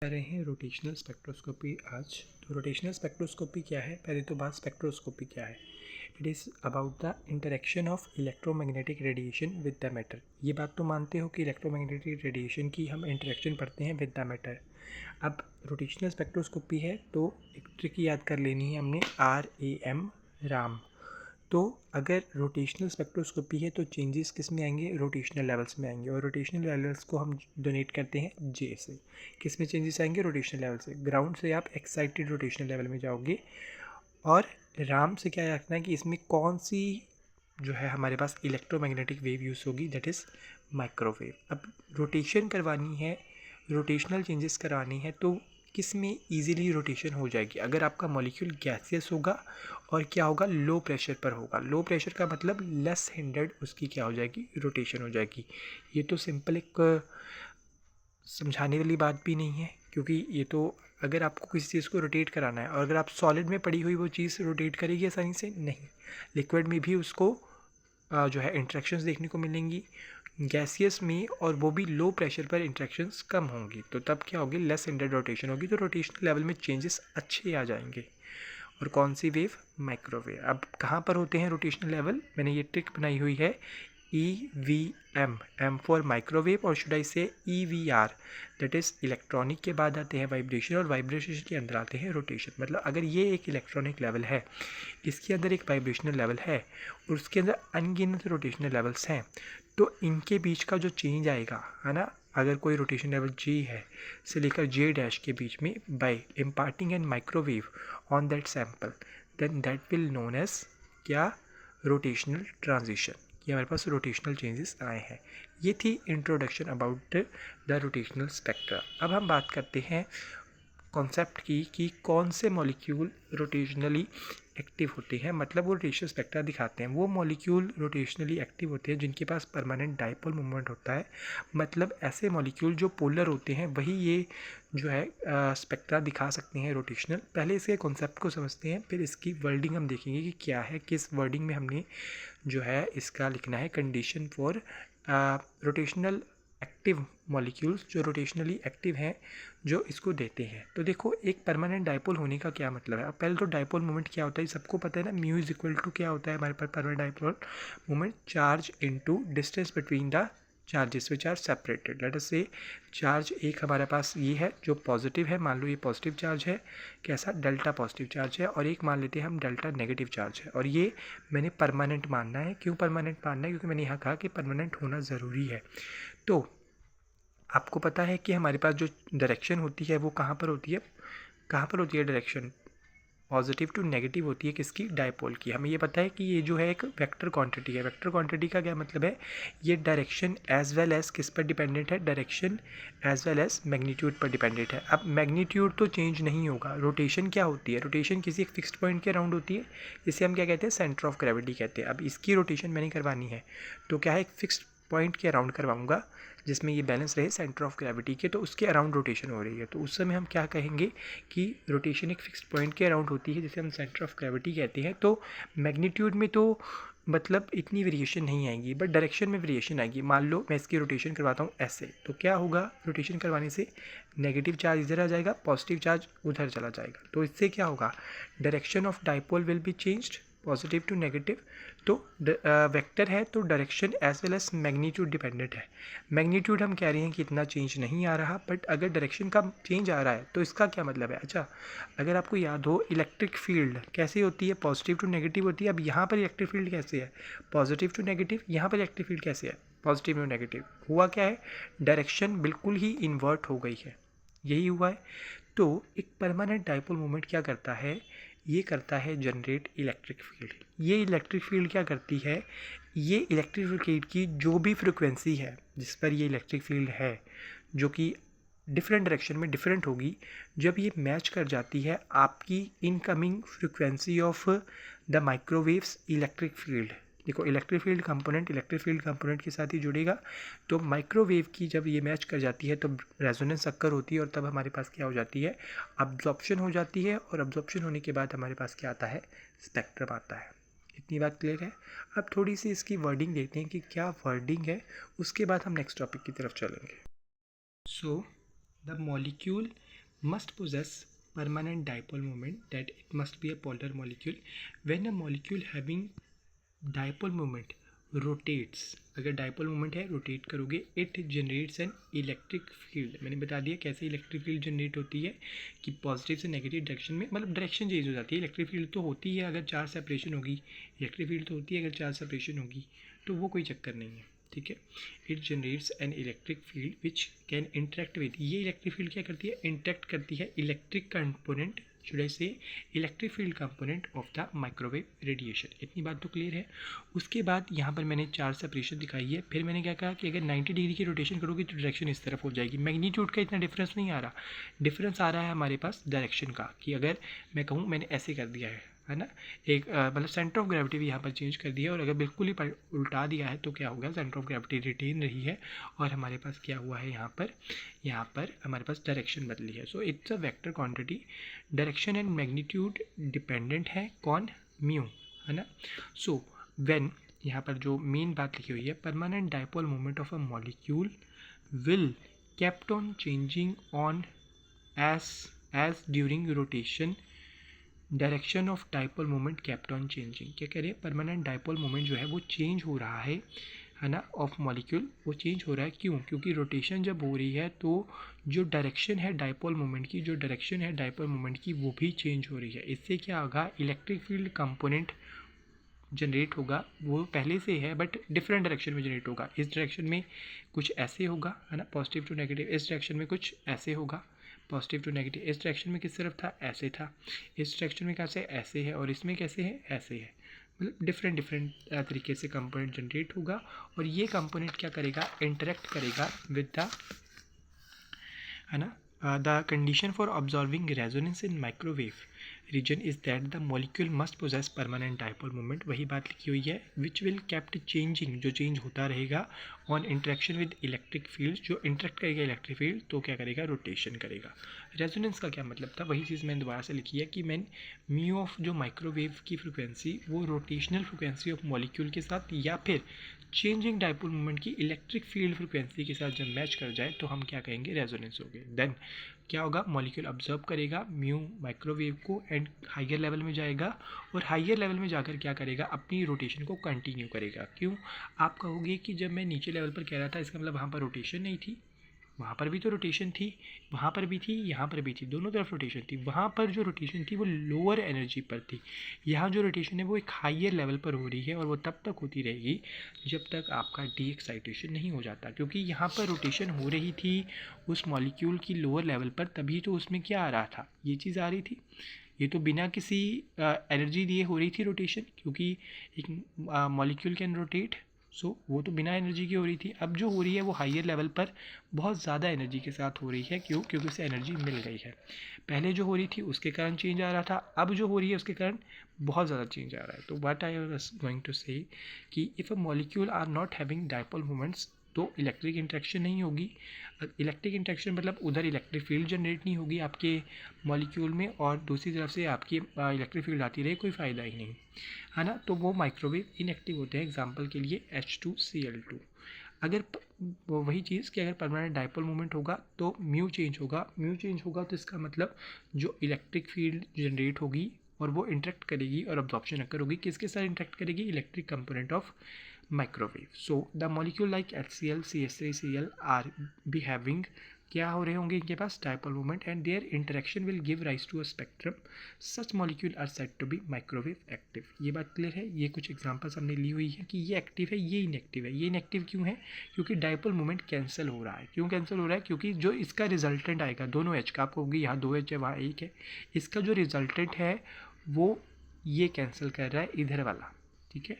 कर रहे हैं रोटेशनल स्पेक्ट्रोस्कोपी आज। तो रोटेशनल स्पेक्ट्रोस्कोपी क्या है? पहले तो बात स्पेक्ट्रोस्कोपी क्या है। It is about the interaction of electromagnetic radiation with the matter. ये बात तो मानते हो कि इलेक्ट्रोमैग्नेटिक रेडिएशन की हम इंटरेक्शन पढ़ते हैं विद द मैटर। अब रोटेशनल स्पेक्ट्रोस्कोपी है तो एक ट्रिक याद कर लेनी है हमने, RAM राम। तो अगर रोटेशनल स्पेक्ट्रोस्कोपी है तो चेंजेस किस में आएंगे? रोटेशनल लेवल्स में आएंगे। और रोटेशनल लेवल्स को हम डोनेट करते हैं जे से। किस में चेंजेस आएंगे? रोटेशनल लेवल से। ग्राउंड से आप एक्साइटेड रोटेशनल लेवल में जाओगे। और राम से क्या रखना है कि इसमें कौन सी जो है हमारे पास इलेक्ट्रोमैग्नेटिक वेव यूज़ होगी, दैट इज़ माइक्रोवेव। अब रोटेशन करवानी है, रोटेशनल चेंजेस करवानी है तो किस में ईजिली रोटेशन हो जाएगी? अगर आपका मॉलिक्यूल गैसियस होगा और क्या होगा? लो प्रेशर पर होगा। लो प्रेशर का मतलब लेस हिंडर्ड उसकी क्या हो जाएगी? रोटेशन हो जाएगी। ये तो सिंपल एक समझाने वाली बात भी नहीं है, क्योंकि ये तो अगर आपको किसी चीज़ को रोटेट कराना है और अगर आप सॉलिड में पड़ी हुई वो चीज़ रोटेट करेगी आसानी से? नहीं। लिक्विड में भी उसको जो है इंट्रैक्शंस देखने को मिलेंगी, गैसियस में, और वो भी लो प्रेशर पर इंट्रैक्शंस कम होंगी। तो तब क्या होगी? लेस हिंडर्ड रोटेशन होगी। तो रोटेशनल लेवल में चेंजेस अच्छे आ जाएंगे। और कौन सी वेव? माइक्रोवेव। अब कहाँ पर होते हैं रोटेशनल लेवल? मैंने ये ट्रिक बनाई हुई है, EVM, M फॉर माइक्रोवेव, और शुड आई से EVR, दैट इज़ इलेक्ट्रॉनिक के बाद आते हैं वाइब्रेशन, और वाइब्रेशन के अंदर आते हैं रोटेशन। मतलब अगर ये एक इलेक्ट्रॉनिक लेवल है, इसके अंदर एक वाइब्रेशनल लेवल है और उसके अंदर अनगिनत रोटेशनल लेवल्स हैं, तो इनके बीच का जो चेंज आएगा, है ना, अगर कोई रोटेशन लेवल G है से लेकर J डैश के बीच में, by imparting an microwave on that sample, then that will known as क्या? Rotational transition. ये हमारे पास रोटेशनल चेंजेस आए हैं। ये थी introduction about the rotational spectra. अब हम बात करते हैं कॉन्सेप्ट की कि कौन से मॉलिक्यूल रोटेशनली एक्टिव होते हैं, मतलब वो रोटेशनल स्पेक्ट्रा दिखाते हैं। वो मॉलिक्यूल रोटेशनली एक्टिव होते हैं जिनके पास परमानेंट डाइपोल मूवमेंट होता है। मतलब ऐसे मॉलिक्यूल जो पोलर होते हैं वही ये जो है स्पेक्ट्रा दिखा सकते हैं रोटेशनल। पहले इसके कॉन्सेप्ट को समझते हैं, फिर इसकी वर्डिंग हम देखेंगे कि क्या है, किस वर्डिंग में हमने जो है इसका लिखना है condition for rotational active molecules, जो रोटेशनली एक्टिव हैं, जो इसको देते हैं। तो देखो, एक परमानेंट डाइपोल होने का क्या मतलब है? अब पहले तो डाइपोल मोमेंट क्या होता है सबको पता है ना। म्यू इज इक्वल टू क्या होता है हमारे पास permanent dipole moment? Charge into distance between the charges which are separated. Let us say charge एक हमारे पास ये है जो पॉजिटिव है, मान लो ये पॉजिटिव चार्ज है, कैसा? डेल्टा पॉजिटिव चार्ज है। और एक मान लेते हैं हम डेल्टा नेगेटिव चार्ज है। और ये मैंने परमानेंट मानना है। क्यों परमानेंट मानना है? क्योंकि मैंने यहाँ कहा कि परमानेंट होना ज़रूरी है। तो आपको पता है कि हमारे पास जो डायरेक्शन होती है वो कहाँ पर होती है? कहाँ पर होती है डायरेक्शन? पॉजिटिव टू नेगेटिव होती है। किसकी? डाइपोल की। हमें ये पता है कि ये जो है एक वेक्टर क्वांटिटी है। वेक्टर क्वांटिटी का क्या मतलब है? ये डायरेक्शन एज वेल एज किस पर डिपेंडेंट है? Direction as well as magnitude पर डिपेंडेंट है। अब मैग्नीट्यूड तो चेंज नहीं होगा। रोटेशन क्या होती है? रोटेशन किसी एक फिक्स्ड पॉइंट के अराउंड होती है, जिसे हम क्या कहते हैं? सेंटर ऑफ ग्रेविटी कहते हैं। अब इसकी रोटेशन मैंने करवानी है तो क्या है? एक फिक्स्ड पॉइंट के अराउंड करवाऊंगा जिसमें ये बैलेंस रहे सेंटर ऑफ ग्रेविटी के, तो उसके अराउंड रोटेशन हो रही है। तो उस समय हम क्या कहेंगे कि रोटेशन एक फिक्स्ड पॉइंट के अराउंड होती है जिसे हम सेंटर ऑफ ग्रेविटी कहते हैं। तो मैग्नीट्यूड में तो मतलब इतनी वेरिएशन नहीं आएगी, बट डायरेक्शन में वेरिएशन आएगी। मान लो मैं इसकी रोटेशन करवाता हूँ ऐसे, तो क्या होगा? रोटेशन करवाने से नेगेटिव चार्ज इधर आ जाएगा, पॉजिटिव चार्ज उधर चला जाएगा। तो इससे क्या होगा? Direction of dipole will be changed, positive to negative. तो वेक्टर है तो direction as well as magnitude dependent है। मैग्नीट्यूड हम कह रहे हैं कि इतना चेंज नहीं आ रहा, बट अगर डायरेक्शन का चेंज आ रहा है तो इसका क्या मतलब है? अच्छा, अगर आपको याद हो इलेक्ट्रिक फील्ड कैसे होती है? पॉजिटिव टू नेगेटिव होती है। अब यहाँ पर इलेक्ट्रिक फील्ड कैसे है? Positive to negative. यहाँ पर इलेक्ट्रिक फील्ड कैसे है? Positive to negative. हुआ क्या है? डायरेक्शन बिल्कुल ही इन्वर्ट हो गई है, यही हुआ है। तो एक परमानेंट डाइपोल मोमेंट क्या करता है? ये करता है जनरेट इलेक्ट्रिक फील्ड। ये इलेक्ट्रिक फील्ड क्या करती है? ये इलेक्ट्रिक फील्ड की जो भी फ्रिक्वेंसी है जिस पर ये इलेक्ट्रिक फील्ड है, जो कि डिफरेंट डायरेक्शन में डिफरेंट होगी, जब ये मैच कर जाती है आपकी incoming frequency of the microwaves electric field. देखो, इलेक्ट्रिक फील्ड कंपोनेंट के साथ ही जुड़ेगा। तो माइक्रोवेव की जब ये मैच कर जाती है तो रेजोनेंस अक्कर होती है, और तब हमारे पास क्या हो जाती है? अब्जॉर्प्शन हो जाती है। और अब्जॉर्प्शन होने के बाद हमारे पास क्या आता है? स्पेक्ट्रम आता है। इतनी बात क्लियर है? अब थोड़ी सी इसकी वर्डिंग देखते हैं कि क्या वर्डिंग है, उसके बाद हम नेक्स्ट टॉपिक की तरफ चलेंगे। सो the molecule must possess permanent dipole moment, that it must be a polar molecule. When a molecule having dipole moment rotates, अगर dipole moment है रोटेट करोगे, it generates an electric field. मैंने बता दिया कैसे इलेक्ट्रिक फील्ड जनरेट होती है कि पॉजिटिव से नेगेटिव डायरेक्शन में, मतलब डायरेक्शन चेंज हो जाती है. इलेक्ट्रिक फील्ड तो होती है अगर चार्ज सेपरेशन होगी, इलेक्ट्रिक फील्ड तो होती है अगर चार्ज सेपरेशन होगी, तो वो कोई चक्कर नहीं है. ठीक है. It generates an electric field which can interact with, ये इलेक्ट्रिक फील्ड क्या करती है, इंटरेक्ट करती है इलेक्ट्रिक कंपोनेंट, शुड आई से electric field component of the microwave radiation. इतनी बात तो क्लियर है. उसके बाद यहाँ पर मैंने चार्ज सेपरेशन दिखाई है. फिर मैंने क्या कहा कि अगर 90 डिग्री की रोटेशन करोगे तो डायरेक्शन इस तरफ हो जाएगी. मैग्नीट्यूड का इतना डिफरेंस नहीं आ रहा, डिफरेंस आ रहा है हमारे पास डायरेक्शन का, कि अगर मैं कहूँ मैंने ऐसे कर दिया है ना, एक मतलब सेंटर ऑफ ग्रेविटी भी यहाँ पर चेंज कर दिया है, और अगर बिल्कुल ही उल्टा दिया है तो क्या होगा, सेंटर ऑफ ग्रेविटी रिटेन रही है और हमारे पास क्या हुआ है, यहाँ पर हमारे पास डायरेक्शन बदली है. So it's a vector quantity. Direction and magnitude dependent है कौन, म्यू, है ना. सो व्हेन, यहाँ पर जो मेन बात लिखी हुई है, permanent dipole moment of a molecule will kept on changing on as during rotation, direction of dipole moment kept on changing. क्या कह रहे हैं, परमानेंट डाइपोल मोमेंट जो है वो चेंज हो रहा है ना, ऑफ मॉलिक्यूल वो चेंज हो रहा है. क्यों, क्योंकि रोटेशन जब हो रही है तो जो डायरेक्शन है डाइपोल मोमेंट की, जो डायरेक्शन है डाइपोल मोमेंट की वो भी चेंज हो रही है. इससे क्या होगा, इलेक्ट्रिक फील्ड कंपोनेंट जनरेट होगा, वो पहले से है बट डिफरेंट डायरेक्शन में जनरेट होगा. इस डायरेक्शन में कुछ ऐसे होगा, है ना, पॉजिटिव टू नेगेटिव. इस डायरेक्शन में कुछ ऐसे होगा, पॉजिटिव टू नेगेटिव. इस डायरेक्शन में किस तरफ था, ऐसे था. इस डायरेक्शन में कैसे, ऐसे है. और इसमें कैसे है, ऐसे है. मतलब डिफरेंट तरीके से कंपोनेंट जनरेट होगा, और ये कंपोनेंट क्या करेगा, इंटरेक्ट करेगा विद द, है ना, the condition for observing resonance in microwave region is that the molecule must possess permanent dipole moment. वही बात लिखी हुई है, विच विल केप्ट चेंजिंग, जो चेंज होता रहेगा, on interaction with electric field, जो इंटरेक्ट करेगा इलेक्ट्रिक फील्ड तो क्या करेगा, रोटेशन करेगा. रेजोनेंस का क्या मतलब था, वही चीज़ मैंने दोबारा से लिखी है कि मैन म्यू ऑफ जो माइक्रोवेव की फ्रिक्वेंसी वो रोटेशनल फ्रिक्वेंसी ऑफ मॉलिक्यूल के साथ या फिर चेंजिंग डाइपोल मोमेंट की इलेक्ट्रिक फील्ड फ्रिक्वेंसी के साथ जब मैच कर जाए तो हम क्या कहेंगे, रेजोनेंस हो गए. देन क्या होगा, मॉलिक्यूल ऑब्जर्व करेगा म्यू माइक्रोवेव को एंड हाइयर लेवल में जाएगा, और हाइयर लेवल में जाकर क्या करेगा, अपनी रोटेशन को कंटिन्यू करेगा. क्यों, आप कहोगे कि जब मैं नीचे लेवल पर कह रहा था इसका मतलब वहाँ पर रोटेशन नहीं थी, वहाँ पर भी तो रोटेशन थी, वहाँ पर भी थी, यहाँ पर भी थी, दोनों तरफ रोटेशन थी. वहाँ पर जो रोटेशन थी वो लोअर एनर्जी पर थी, यहाँ जो रोटेशन है वो एक हाइयर लेवल पर हो रही है, और वो तब तक होती रहेगी जब तक आपका डी एक्साइटेशन नहीं हो जाता. क्योंकि यहाँ पर रोटेशन हो रही थी उस मॉलिक्यूल की लोअर लेवल पर, तभी तो उसमें क्या आ रहा था, ये चीज़ आ रही थी. ये तो बिना किसी एनर्जी दिए हो रही थी रोटेशन, क्योंकि एक मॉलिक्यूल कैन रोटेट, सो वो तो बिना एनर्जी की हो रही थी. अब जो हो रही है वो हाइयर लेवल पर बहुत ज़्यादा एनर्जी के साथ हो रही है. क्यों, क्योंकि उसे एनर्जी मिल गई है. पहले जो हो रही थी उसके कारण चेंज आ रहा था, अब जो हो रही है उसके कारण बहुत ज़्यादा चेंज आ रहा है. तो what I was going to say कि if a molecule are not having dipole moments तो इलेक्ट्रिक इंट्रैक्शन नहीं होगी. इलेक्ट्रिक इंट्रैक्शन मतलब उधर इलेक्ट्रिक फील्ड जनरेट नहीं होगी आपके मॉलिक्यूल में, और दूसरी तरफ से आपकी इलेक्ट्रिक फील्ड आती रहे, कोई फ़ायदा ही नहीं, है ना. तो वो माइक्रोवेव इनएक्टिव होते हैं. एग्जांपल के लिए H2Cl2. अगर वही चीज़ कि अगर परमानेंट डाइपोल मोमेंट होगा तो म्यू चेंज होगा तो इसका मतलब जो इलेक्ट्रिक फील्ड जनरेट होगी और वो इंटरेक्ट करेगी और अब्जॉर्प्शन अकर होगी, किसके साथ इंटरेक्ट करेगी, electric component of microwave. So the molecule like HCl, CH3Cl are be having, क्या हो रहे होंगे इनके पास, dipole moment, and their interaction will give rise to a spectrum. Such molecule are said to be microwave active. ये बात clear है. ये कुछ एग्जांपल्स हमने ली हुई है कि ये एक्टिव है, ये इनएक्टिव है. ये इनएक्टिव क्यों है, क्योंकि डाइपोल मोमेंट कैंसिल हो रहा है. क्यों कैंसिल हो रहा है, क्योंकि जो इसका रिजल्टेंट आएगा, दोनों H का आपको होगी, यहाँ 2 H है, वहाँ 1 है, इसका जो रिजल्टेंट है वो ये कैंसिल कर रहा है इधर वाला. ठीक है,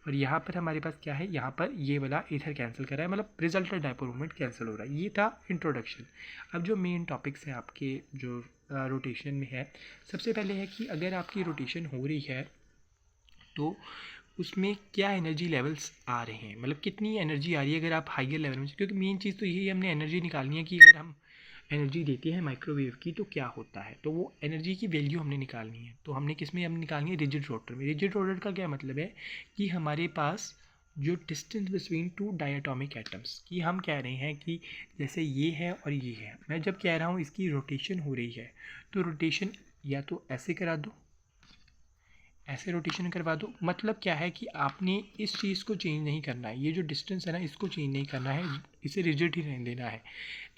और यहाँ पर हमारे पास क्या है, यहाँ पर ये वाला इधर कैंसिल कर रहा है, मतलब रिजल्टेंट डाइपोल मोमेंट कैंसिल हो रहा है. ये था इंट्रोडक्शन. अब जो मेन टॉपिक्स हैं आपके जो रोटेशन में है, सबसे पहले है कि अगर आपकी रोटेशन हो रही है तो उसमें क्या एनर्जी लेवल्स आ रहे हैं, मतलब कितनी एनर्जी आ रही है अगर आप हाइयर लेवल में, क्योंकि मेन चीज़ तो यही हमने एनर्जी निकालनी है कि अगर हम एनर्जी देते हैं माइक्रोवेव की तो क्या होता है, तो वो एनर्जी की वैल्यू हमने निकालनी है. तो हमने किस में हम निकालनी है, रिजिड रोटर में. रिजिड रोटर का क्या मतलब है कि हमारे पास जो distance between two diatomic atoms की हम कह रहे हैं कि जैसे ये है और ये है, मैं जब कह रहा हूँ इसकी रोटेशन हो रही है तो रोटेशन या तो ऐसे करा दो, ऐसे रोटेशन करवा दो, मतलब क्या है कि आपने इस चीज़ को चेंज नहीं करना है, ये जो डिस्टेंस है ना इसको चेंज नहीं करना है, इसे रिजिड ही रहने देना है।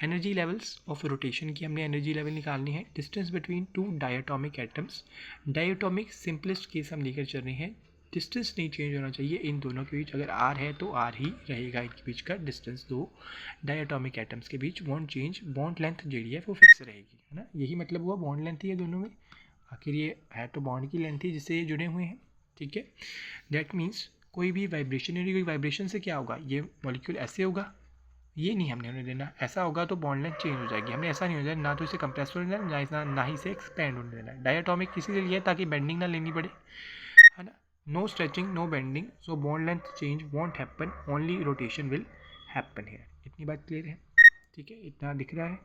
एनर्जी लेवल्स ऑफ रोटेशन की हमने एनर्जी लेवल निकालनी है। Distance between two diatomic atoms, diatomic simplest case हम लेकर चल रहे हैं, डिस्टेंस नहीं चेंज होना चाहिए इन दोनों के बीच, अगर आर है तो आर ही रहेगा इनके बीच का डिस्टेंस, दो डायटोमिक एटम्स के बीच वॉन्ट चेंज, बॉन्ड लेंथ जो है वो फिक्स रहेगी, है ना, यही मतलब हुआ, बॉन्ड लेंथ ही है दोनों में, आखिर ये है तो बॉन्ड की लेंथ ही जिससे ये जुड़े हुए हैं, ठीक है। दैट मीन्स कोई भी वाइब्रेशन यदि कोई वाइब्रेशन से क्या होगा, ये मॉलिक्यूल ऐसे होगा, ये नहीं हमने होने देना, ऐसा होगा तो बॉन्ड लेंथ चेंज हो जाएगी, हमने ऐसा नहीं हो जाए, ना तो इसे कंप्रेस होने देना ना ही इसे एक्सपेंड होने देना। डायटोमिक इसीलिए लिया ताकि बेंडिंग ना लेनी पड़े, है ना, no stretching no bending, so bond length change won't happen, only rotation will happen here. इतनी बात क्लियर है, ठीक है, इतना दिख रहा है।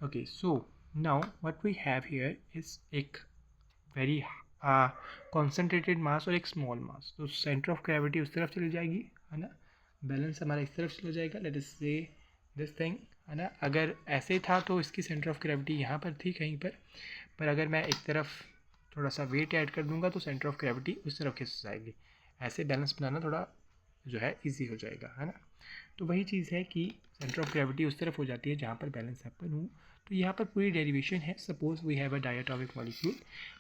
Okay, so now what we have here is एक वेरी कॉन्सेंट्रेटेड मास और एक स्मॉल मास, तो सेंटर ऑफ ग्रेविटी उस तरफ चली जाएगी, है ना, बैलेंस हमारा इस तरफ चला जाएगा, लेट अस से दिस थिंग, है ना, अगर ऐसे था तो इसकी सेंटर ऑफ ग्रेविटी यहाँ पर थी कहीं पर अगर मैं एक तरफ थोड़ा सा वेट ऐड कर दूंगा तो सेंटर ऑफ ग्रेविटी उस तरफ खिंच जाएगी, ऐसे बैलेंस बनाना थोड़ा जो है ईजी हो जाएगा, है ना। तो वही चीज़ है कि सेंटर ऑफ ग्रेविटी उस तरफ हो जाती है जहाँ पर बैलेंस हैपन हो। तो यहाँ पर पूरी डेरिवेशन है, suppose we have a diatomic molecule,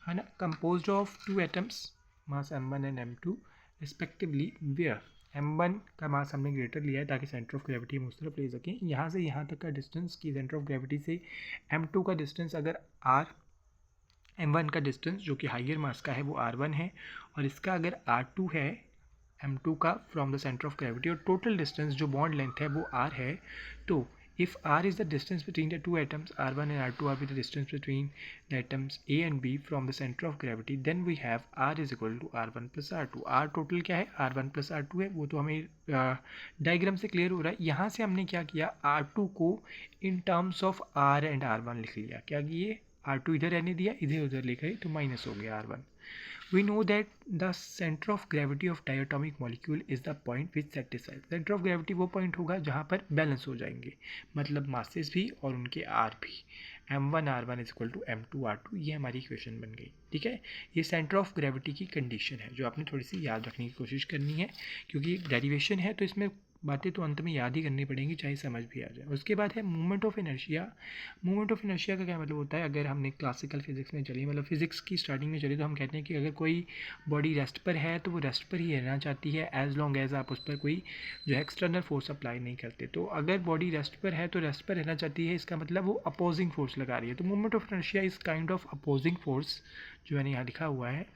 है ना, composed of two atoms mass m1 and m2 respectively, where m1 का मास हमने ग्रेटर लिया है ताकि सेंटर ऑफ ग्रेविटी हम उस तरफ ले सकें, यहाँ से यहाँ तक का डिस्टेंस की सेंटर ऑफ ग्रेविटी से m2 का डिस्टेंस अगर r, m1 का डिस्टेंस जो कि हाइयर मास का है वो r1 है, और इसका अगर r2 है m2 का from the centre of gravity, और टोटल डिस्टेंस जो बॉन्ड लेंथ है वो r है, तो if r is the distance between the two atoms r1 and r2 are the distance between the atoms a and b from the center of gravity, then we have r is equal to r1 plus r2। r total क्या है, r1 plus r2 है, वो तो हमें diagram से clear हो रहा है। यहाँ से हमने क्या किया, r2 को इन terms of r and r1 लिख लिया, क्या किए, r2 इधर रहने दिया, इधर उधर लेकर तो माइनस हो गया r1। We know that the center of gravity of diatomic molecule is the point which satisfies, center of gravity वो point होगा जहाँ पर बैलेंस हो जाएंगे, मतलब मासेस भी और उनके r भी, m1 r1 is equal to m2 r2, ये हमारी इक्वेशन बन गई, ठीक है। ये सेंटर ऑफ ग्रेविटी की कंडीशन है जो आपने थोड़ी सी याद रखने की कोशिश करनी है, क्योंकि डेरिवेशन है तो इसमें बातें तो अंत में याद ही करनी पड़ेंगी चाहे समझ भी आ जाए। उसके बाद है movement of inertia. Movement of inertia का क्या मतलब होता है, अगर हमने क्लासिकल फिजिक्स में चली, मतलब फिजिक्स की स्टार्टिंग में चली, तो हम कहते हैं कि अगर कोई बॉडी रेस्ट पर है तो वो रेस्ट पर ही रहना चाहती है एज लॉन्ग एज आप उस पर कोई जो है एक्सटर्नल फोर्स अप्लाई नहीं करते। तो अगर बॉडी रेस्ट पर है तो रेस्ट पर रहना चाहती है, इसका मतलब वो अपोजिंग फोर्स लगा रही है। तो movement of inertia is kind of opposing force, जो मैंने यहाँ लिखा हुआ है,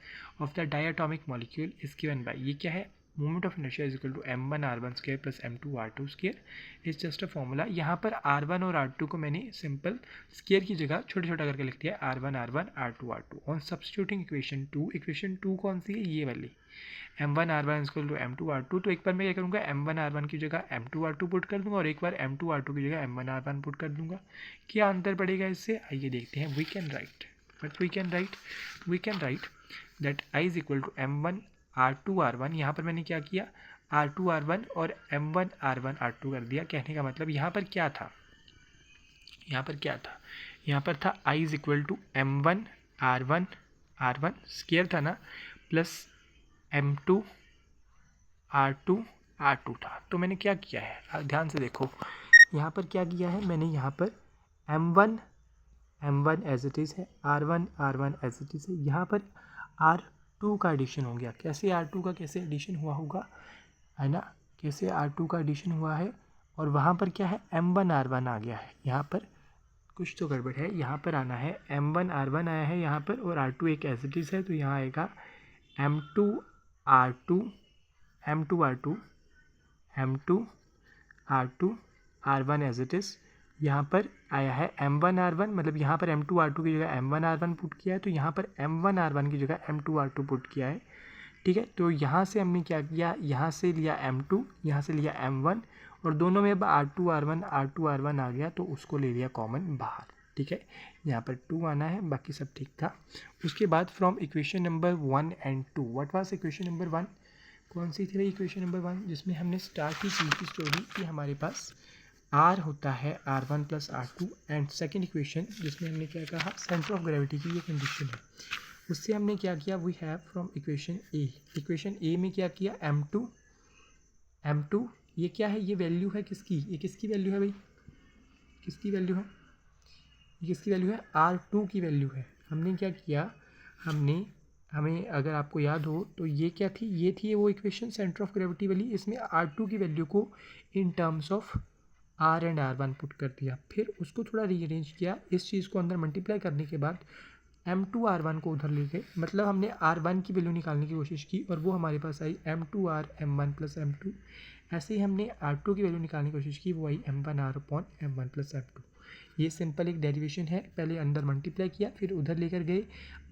of the diatomic molecule is given by, ये क्या है, moment of inertia is equal to m1 r1 square plus m2 r2 square, is just a formula. यहाँ पर r1 और r2 को मैंने सिंपल स्क्वायर की जगह छोटा छोटा करके लिख दिया, r1 r1 r2 r2 on substituting equation 2। Equation 2 कौन सी है, ये वाली, m1 r1 is equal to m2 r2। तो एक बार मैं क्या करूँगा, m1 r1 की जगह m2 r2 पुट कर दूँगा और एक बार m2 r2 की जगह m1 r1 पुट कर दूँगा। क्या अंतर पड़ेगा इससे, आइए देखते हैं। We can write that i is equal to m1 r2 r1, यहाँ पर मैंने क्या किया, r2 r1 और m1 r1 r2 कर दिया। कहने का मतलब यहाँ पर क्या था, यहाँ पर था i is equal to m1 r1 square था ना, प्लस m2 r2 था। तो मैंने क्या किया है, ध्यान से देखो, यहाँ पर क्या किया है मैंने, यहाँ पर m1 एज इट इज़ है, r1 एज इट इज़ है, यहाँ पर r2 का एडिशन हो गया। कैसे r2 का कैसे एडिशन हुआ होगा, है ना, कैसे r2 का एडिशन हुआ है, और वहाँ पर क्या है, m1 r1 आ गया है, यहाँ पर कुछ तो गड़बड़ है, यहाँ पर आना है m1 r1 आया है यहाँ पर, और r2 एक एज इट इज़ है, तो यहाँ आएगा m2 r2 r1 as it is. यहाँ पर आया है m1 r1, मतलब यहाँ पर m2 r2 की जगह m1 r1 पुट किया है, तो यहाँ पर m1 r1 की जगह m2 r2 पुट किया है, ठीक है। तो यहाँ से हमने क्या किया, यहाँ से लिया m2, यहाँ से लिया m1, और दोनों में अब r2 r1 आ गया, तो उसको ले लिया कॉमन बाहर, ठीक है। यहाँ पर 2 आना है, बाकी सब ठीक था। उसके बाद from equation number 1 and 2, what was equation number 1, कौन सी थी भाई इक्वेशन नंबर 1, जिसमें हमने स्टार्ट की थी स्टोरी कि हमारे पास आर होता है R1 plus R2, and second equation जिसमें हमने क्या कहा, सेंटर ऑफ ग्रेविटी की ये कंडीशन है। उससे हमने क्या किया, we have from equation A, equation A में क्या किया, m2 ये क्या है, ये वैल्यू है किसकी, ये किसकी वैल्यू है भाई, किसकी वैल्यू है, ये किसकी वैल्यू है, R2 की वैल्यू है। हमने क्या किया, हमें अगर आपको याद हो तो ये क्या थी, ये थी वो इक्वेशन सेंटर ऑफ ग्रेविटी वाली, इसमें R2 की वैल्यू को इन terms of R and R1 put कर दिया, फिर उसको थोड़ा रीअरेंज किया, इस चीज़ को अंदर मल्टीप्लाई करने के बाद M2 R1 को उधर ले गए, मतलब हमने R1 की वैल्यू निकालने की कोशिश की और वो हमारे पास आई M2 R M1 plus M2। ऐसे ही हमने R2 की वैल्यू निकालने की कोशिश की, वो आई M1 R upon M1 plus M2। ये सिंपल एक डेरिवेशन है, पहले अंदर मल्टीप्लाई किया फिर उधर लेकर गए,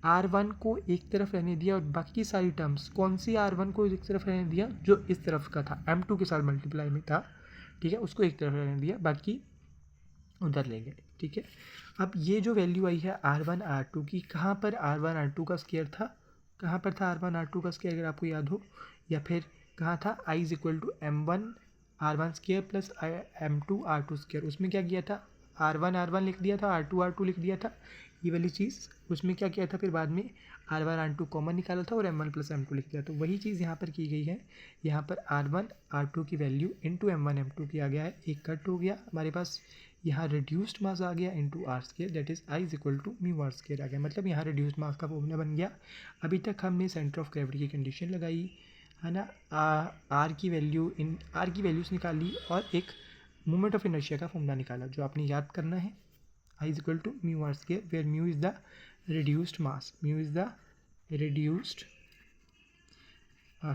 R1 को एक तरफ रहने दिया और बाकी सारी टर्म्स, कौन सी R1 को एक तरफ रहने दिया, जो इस तरफ का था M2 के साथ मल्टीप्लाई में था, ठीक है, उसको एक तरफ रहने दिया, बाकी उधर ले गए, ठीक है। अब ये जो वैल्यू आई है R1 R2 की, कहाँ पर R1 R2 का स्क्वायर था, कहाँ पर था R1 R2 का स्क्वायर, अगर आपको याद हो, या फिर कहाँ था, I is equal to M1 R1 square plus M2 R2 square, उसमें क्या किया था, R1 R1 लिख दिया था, R2 R2 लिख दिया था, ये वाली चीज़, उसमें क्या किया था, फिर बाद में R1 R2 कॉमन निकाला था और M1 प्लस M2 लिख दिया, तो वही चीज़ यहाँ पर की गई है। यहाँ पर R1 R2 की वैल्यू इंटू M1 M2 किया गया है, एक कट हो गया हमारे पास, यहाँ रिड्यूस्ड मास आ गया into R square, that is I is equal to mu R square आ गया, मतलब यहाँ रिड्यूस्ड मास का फॉर्मूला बन गया। अभी तक हमने सेंटर ऑफ ग्रेविटी की कंडीशन लगाई है ना, आर की वैल्यूज़ निकाल ली और एक मोमेंट ऑफ इनर्शिया का फॉर्मूला निकाला, जो आपने याद करना है, I is equal to mu R square, where mu is the reduced mass, mu is the reduced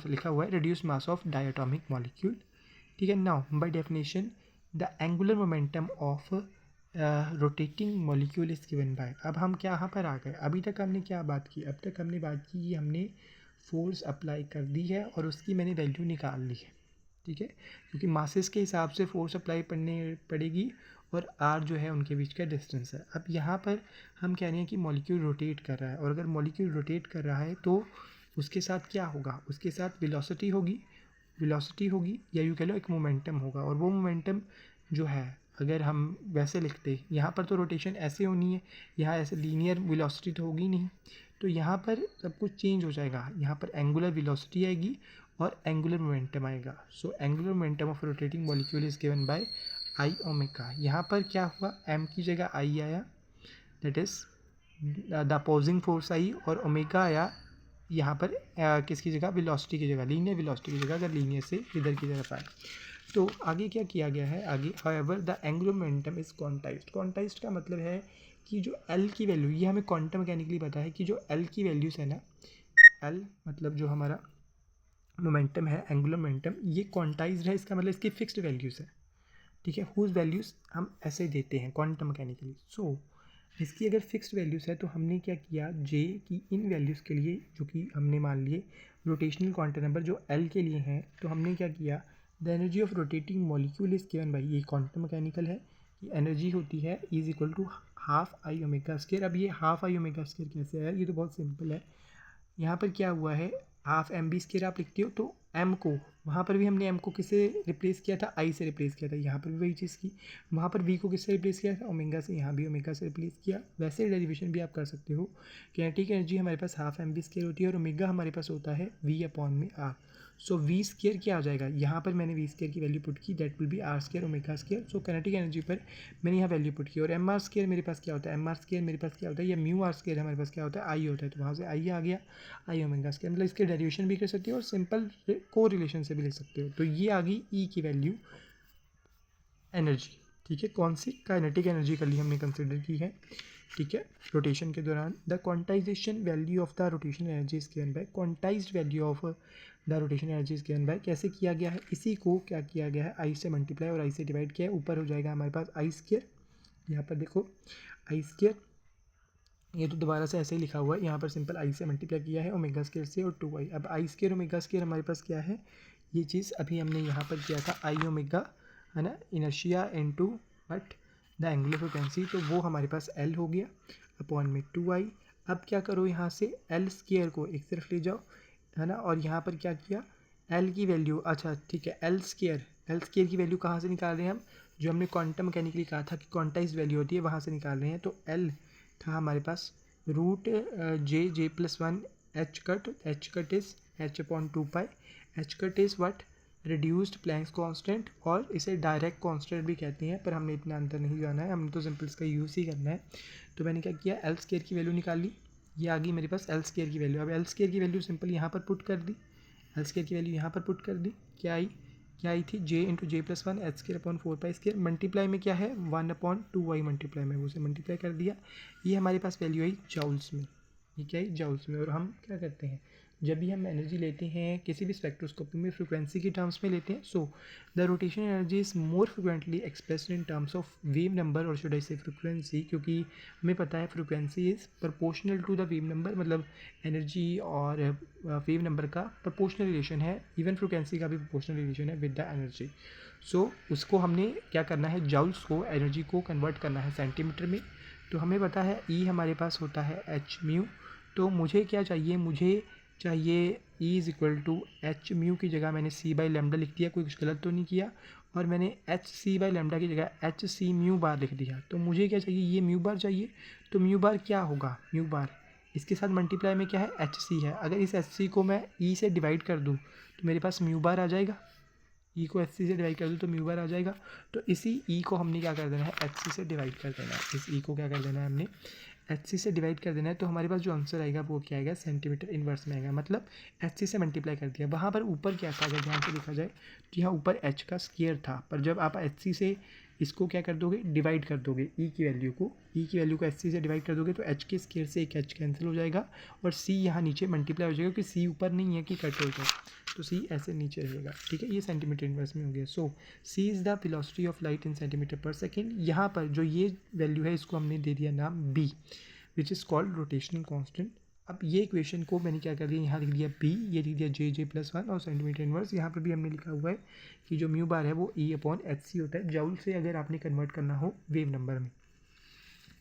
लिखा हुआ है reduced mass of diatomic molecule, ठीक है। Now by definition the angular momentum of rotating molecule is given by, अब हम क्या यहाँ पर आ गए, अभी तक हमने क्या बात की, अब तक हमने बात की कि हमने फोर्स अप्लाई कर दी है और उसकी मैंने वैल्यू निकाल ली है, ठीक है, क्योंकि मासेस के हिसाब से फोर्स अप्लाई पड़ेगी और आर जो है उनके बीच का डिस्टेंस है। अब यहाँ पर हम कह रहे हैं कि मॉलिक्यूल रोटेट कर रहा है, और अगर मॉलिक्यूल रोटेट कर रहा है तो उसके साथ क्या होगा, उसके साथ वेलोसिटी होगी या यूँ कह लो एक मोमेंटम होगा, और वो मोमेंटम जो है अगर हम वैसे लिखते, यहाँ पर तो रोटेशन ऐसे होनी है, यहाँ ऐसे लीनियर वेलोसिटी तो होगी नहीं, तो यहाँ पर सब कुछ चेंज हो जाएगा, यहाँ पर एंगुलर वेलोसिटी आएगी और एंगुलर मोमेंटम आएगा। So angular momentum of rotating molecule is given by I omega, यहाँ पर क्या हुआ, m की जगह आई आया, that is the opposing force I, और ओमेगा आया यहाँ पर किसकी जगह, वेलोसिटी की जगह, लीनियर वेलोसिटी की जगह, अगर लीनियर से इधर की तरफ आए। तो आगे क्या किया गया है, आगे however the angular momentum is quantized, quantized का मतलब है कि जो L की वैल्यू, ये हमें क्वांटम मैकेनिकली पता है कि जो L की वैल्यूज़ है ना, L मतलब जो हमारा मोमेंटम है, एंगुलर मोमेंटम, ये क्वांटाइज्ड है, इसका मतलब इसकी फिक्स्ड वैल्यूज़ है, ठीक है, हुज वैल्यूज़ हम ऐसे देते हैं क्वांटम मैकेनिकली। सो इसकी अगर फिक्स्ड वैल्यूज़ है तो हमने क्या किया, जे की इन वैल्यूज़ के लिए जो कि हमने मान लिए रोटेशनल क्वांटम नंबर जो L के लिए हैं, तो हमने क्या किया, the energy of rotating molecule is given by, ये क्वांटम मैकेनिकल है कि एनर्जी होती है is equal to half I omega square. अब ये हाफ आई ओमेगा स्क्वायर कैसे आया, ये तो बहुत सिंपल है, यहाँ पर क्या हुआ है, हाफ एम बी स्क्वायर आप लिखते हो, तो एम को वहाँ पर भी हमने एम को किससे रिप्लेस किया था, आई से रिप्लेस किया था, यहाँ पर भी वही चीज़ की, वहाँ पर वी को किससे रिप्लेस किया था, ओमेगा से, यहाँ भी ओमेगा से रिप्लेस किया। वैसे डेरिवेशन भी आप कर सकते हो, किनेटिक एनर्जी हमारे पास हाफ एम बी स्क्वायर होती है और ओमेगा हमारे पास होता है वी अपॉन में आर। सो वी स्क्वायर क्या आ जाएगा, यहाँ पर मैंने वी स्क्वायर की वैल्यू पुट की, that will be r square omega square. So kinetic energy पर मैंने यहाँ वैल्यू पुट की, और एम आर स्क्वायर मेरे पास क्या होता है, एम आर स्क्वायर मेरे पास क्या होता है, या म्यू आर स्क्वायर हमारे पास क्या होता है, आई होता है, तो वहाँ से आई आ गया, आई ओमेगा स्क्वायर, मतलब इसके डेरिवेशन भी कर सकते हो और सिंपल को रिलेशन से भी लिख सकते हो। तो ये आ गई ई की वैल्यू एनर्जी, ठीक है, कौन सी, काइनेटिक एनर्जी कल ही हमने कंसिडर की है, ठीक है, रोटेशन के दौरान। The quantization value of the rotation energy is given bye, quantized value of the rotation energy is given bye, कैसे किया गया है, इसी को क्या किया गया है, आई से मल्टीप्लाई और आई से डिवाइड किया है, ऊपर हो जाएगा हमारे पास आई स्क्वायर, यहाँ पर देखो आई स्क्वायर, ये तो दोबारा से ऐसे ही लिखा हुआ है, यहाँ पर सिंपल आई से मल्टीप्लाई किया है ओमेगा स्क्वायर से, और 2i। अब आई स्क्वायर ओमेगा स्क्वायर हमारे पास क्या है, ये चीज़ अभी हमने यहाँ पर किया था, आई ओमेगा है ना, inertia into but the angular frequency, तो वो हमारे पास एल हो गया अपॉन में 2i। अब क्या करो, यहाँ से एल स्क्वायर को एक तरफ ले जाओ है ना, और यहाँ पर क्या किया, एल की वैल्यू, अच्छा ठीक है, एल स्केयर की वैल्यू कहाँ से निकाल रहे हैं हम, जो हमने क्वांटम मैकेनिकली कहा था कि क्वांटाइज वैल्यू होती है वहाँ से निकाल रहे हैं। तो एल था हमारे पास root J plus one H cut is H upon 2 pi, H cut is what, reduced Planck's constant, और इसे डायरेक्ट कांस्टेंट भी कहते हैं, पर हमने इतना अंतर नहीं जाना है, हमने तो सिंपल इसका यूज़ ही करना है। तो मैंने क्या किया, एल स्केयर की वैल्यू निकाली, ये आ गई मेरे पास एल स्केयर की वैल्यू। अब एल स्केयर की वैल्यू सिंपल यहाँ पर पुट कर दी, एल स्केयर की वैल्यू यहाँ पर पुट कर दी, क्या आई थी, J into J plus one H square upon 4 pi square, multiply में क्या है 1/2y मल्टीप्लाई में, उसे मल्टीप्लाई कर दिया, ये हमारे पास वैल्यू आई जाउल्स में, ये क्या है जाउल्स में। और हम क्या करते हैं, जब भी हम एनर्जी लेते हैं किसी भी स्पेक्ट्रोस्कोपी में फ्रिक्वेंसी की टर्म्स में लेते हैं, so the rotation energy is more frequently expressed in terms of wave number, और शुड आई से फ्रिक्वेंसी, क्योंकि हमें पता है frequency is proportional to the wave number, मतलब एनर्जी और वेव नंबर का प्रोपोर्शनल रिलेशन है, इवन फ्रिक्वेंसी का भी प्रोपोर्शनल रिलेशन है विद द एनर्जी। सो उसको हमने क्या करना है, जाउल्स को, एनर्जी को कन्वर्ट करना है सेंटीमीटर में। तो हमें पता है ई हमारे पास होता है एच म्यू, तो मुझे क्या चाहिए, मुझे चाहिए E is equal to h mu की जगह मैंने C बाई लेमडा लिख दिया, कोई कुछ गलत तो नहीं किया, और मैंने एच सी बाई लेमडा की जगह एच सी म्यू बार लिख दिया। तो मुझे क्या चाहिए, ये म्यू बार चाहिए, तो म्यू बार क्या होगा, म्यू बार इसके साथ मल्टीप्लाई में क्या है एच सी है, अगर इस एच सी को मैं E से डिवाइड कर दूँ तो मेरे पास म्यू बार आ जाएगा, E को एच सी से डिवाइड कर दूँ तो म्यू बार आ जाएगा। तो इसी E को हमने क्या कर देना है, एच सी से डिवाइड कर देना है, इस E को क्या कर देना है हमने एच सी से डिवाइड कर देना है। तो हमारे पास जो आंसर आएगा वो क्या आएगा, सेंटीमीटर इन्वर्स में आएगा, मतलब एच सी से मल्टीप्लाई कर दिया। वहाँ पर ऊपर क्या था, अगर ध्यान से देखा जाए तो यहाँ ऊपर एच का स्क्वायर था, पर जब आप एच सी से इसको क्या कर दोगे, डिवाइड कर दोगे, ई की वैल्यू को एच सी से डिवाइड कर दोगे तो एच के स्क्वायर से एक एच कैंसिल हो जाएगा, और सी यहाँ नीचे मल्टीप्लाई हो जाएगा, क्योंकि सी ऊपर नहीं है कि कट हो जाए, तो सी ऐसे नीचे रहेगा, ठीक है, ये सेंटीमीटर इन्वर्स में हो गया। So C is the velocity of light in centimetre per second. यहाँ पर जो ये वैल्यू है इसको हमने दे दिया नाम B, which is called rotational constant. अब ये इक्वेशन को मैंने क्या कर दिया, यहाँ लिख दिया बी, ये लिख दिया जे प्लस वन, और सेंटीमीटर इनवर्स यहाँ पर भी हमने लिखा हुआ है कि जो म्यू बार है वो ई अपॉन एच सी होता है, जाउल से अगर आपने कन्वर्ट करना हो वेव नंबर में,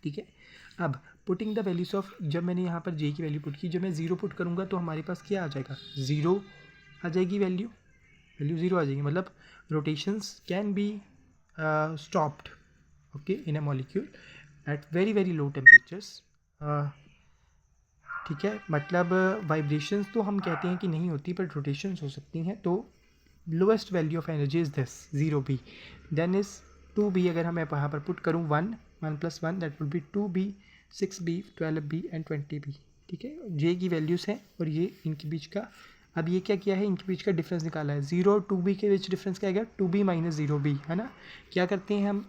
ठीक है। अब पुटिंग द वैल्यूज ऑफ, जब मैंने यहाँ पर जे की वैल्यू पुट की, जब मैं जीरो पुट करूँगा तो हमारे पास क्या आ जाएगा, जीरो आ जाएगी, वैल्यू जीरो आ जाएगी, मतलब rotations can be stopped, okay, in a molecule at very very low temperatures, ठीक है, मतलब वाइब्रेशंस तो हम कहते हैं कि नहीं होती, बट रोटेशंस हो सकती हैं। तो lowest value of energy is this, zero B, then is two B, अगर मैं वहाँ पर पुट करूँ one plus one that will be two B, 6b, 12b and 20b, ठीक है, जे की वैल्यूज़ हैं, और ये इनके बीच का, अब ये क्या किया है, इनके बीच का डिफरेंस निकाला है, 0 और 2b के बीच डिफरेंस क्या आएगा, 2b माइनस 0b, है ना। क्या करते हैं हम,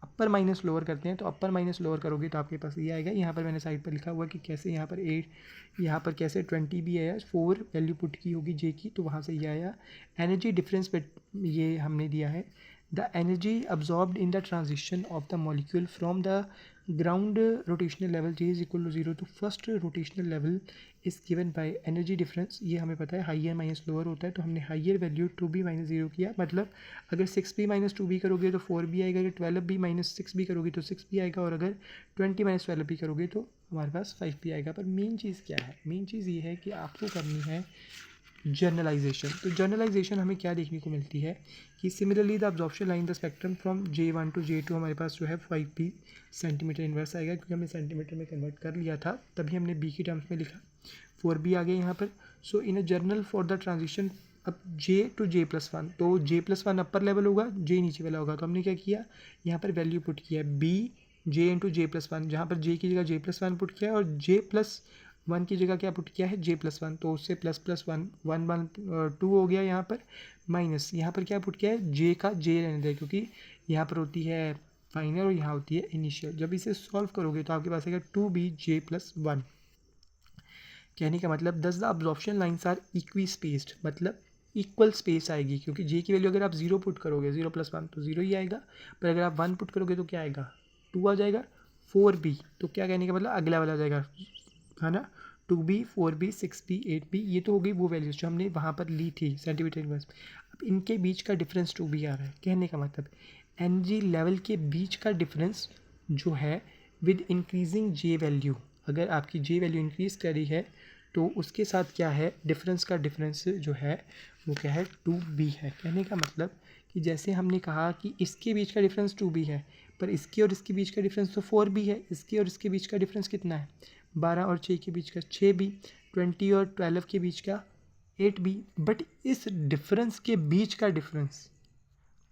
अपर माइनस लोअर करते हैं, तो अपर माइनस लोअर करोगे तो आपके पास ये आएगा, यहाँ पर मैंने साइड पर लिखा हुआ कि कैसे, यहाँ पर 8, यहाँ पर कैसे 20 भी आया, 4 वैल्यू पुट की होगी जे की, तो वहाँ से ये आया। एनर्जी डिफरेंस पे ये हमने दिया है, the energy absorbed in the transition of the molecule from the ground rotational level J is equal to 0 to first rotational level is given by energy difference. ये हमें पता है हाइयर माइनस लोअर होता है, तो हमने हाइयर वैल्यू 2b माइनस 0 किया, मतलब अगर 6b माइनस 2b करोगे तो 4b आएगा, अगर 12b माइनस 6b करोगे तो 6b आएगा, और अगर 20 माइनस 12b करोगे तो हमारे पास 5b आएगा। पर मेन चीज़ क्या है, मेन चीज़ ये है कि आपको करनी है जर्नलाइजेशन। तो जर्नलाइजेशन हमें क्या देखने को मिलती है कि similarly the absorption line the spectrum from J1 to J2 हमारे पास जो है 5b सेंटीमीटर इन्वर्स आएगा, क्योंकि हमने सेंटीमीटर में कन्वर्ट कर लिया था, तभी हमने b की टर्म्स में लिखा, 4b आ गया यहाँ पर। So in a general for the transition अब J to J plus one, तो J plus one upper level होगा, J नीचे वाला होगा, तो हमने क्या किया, यहाँ पर वैल्यू पुट किया b J into J plus one, जहाँ पर J की जगह J प्लस वन पुट किया, और J प्लस वन की जगह क्या पुट किया है, J प्लस वन, तो उससे प्लस प्लस वन 2 हो गया, यहाँ पर माइनस, यहाँ पर क्या पुट किया है, J का J रहने दें, क्योंकि यहाँ पर होती है फाइनल और यहाँ होती है इनिशियल। जब इसे सॉल्व करोगे तो आपके पास आएगा 2b प्लस वन। कहने का मतलब thus the absorption lines are equispaced, मतलब इक्वल स्पेस आएगी, क्योंकि J की वैल्यू अगर आप 0 पुट करोगे, 0 प्लस वन तो 0 ही आएगा, पर अगर आप 1 पुट करोगे तो क्या आएगा, 2 आ जाएगा। 4b, तो क्या कहने का मतलब अगला वाला आ जाएगा, है ना, 2b 4b 6b 8b, ये तो हो गई वो वैल्यूज जो हमने वहाँ पर ली थी सेंटीमीटर इनवर्स। अब इनके बीच का डिफरेंस 2b आ रहा है, कहने का मतलब एनर्जी लेवल के बीच का डिफरेंस जो है विद इंक्रीजिंग J वैल्यू, अगर आपकी J वैल्यू इंक्रीज करी है तो उसके साथ क्या है, डिफरेंस का डिफरेंस जो है वो क्या है 2b है। कहने का मतलब कि जैसे हमने कहा कि इसके बीच का डिफरेंस 2b है, पर इसके और इसके बीच का डिफरेंस तो 4b है। इसके और इसके बीच का डिफरेंस कितना है, 12 और 6 के बीच का 6b, 20 और 12 के बीच का 8b। बट इस डिफरेंस के बीच का डिफरेंस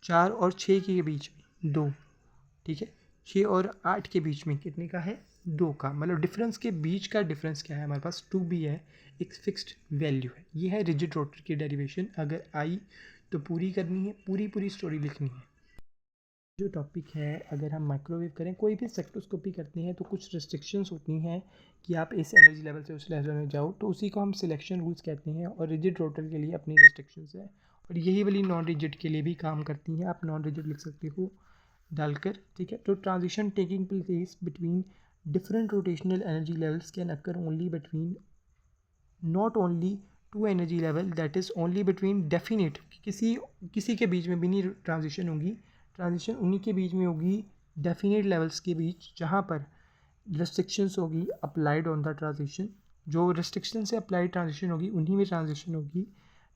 4 और 6 के बीच में 2, ठीक है, 6 और 8 के बीच में कितने का है, 2 का। मतलब डिफरेंस के बीच का डिफरेंस क्या है हमारे पास, 2b है, एक फिक्स्ड वैल्यू है। ये है रिजिड रोटर की डेरिवेशन। अगर आई तो पूरी करनी है, पूरी स्टोरी लिखनी है। जो टॉपिक है, अगर हम माइक्रोवेव करें, कोई भी स्पेक्ट्रोस्कोपी करते हैं तो कुछ रिस्ट्रिक्शंस होती हैं कि आप इस एनर्जी लेवल से उस लेवल में जाओ, तो उसी को हम सिलेक्शन रूल्स कहते हैं। और रिजिड रोटर के लिए अपनी रिस्ट्रिक्शंस है, और यही वाली नॉन रिजिड के लिए भी काम करती हैं। आप नॉन रिजिड लिख सकते हो डालकर, ठीक है। तो transition taking place between different rotational energy levels can occur only between not only two energy level, that is only between definite, किसी के बीच में भी नहीं ट्रांजिशन होगी। ट्रांजिशन उन्हीं के बीच में होगी डेफिनेट लेवल्स के बीच, जहाँ पर रिस्ट्रिक्शंस होगी अप्लाइड ऑन द ट्रांजिशन। जो रिस्ट्रिक्शन से अप्लाइड ट्रांजिशन होगी उन्हीं में ट्रांजिशन होगी,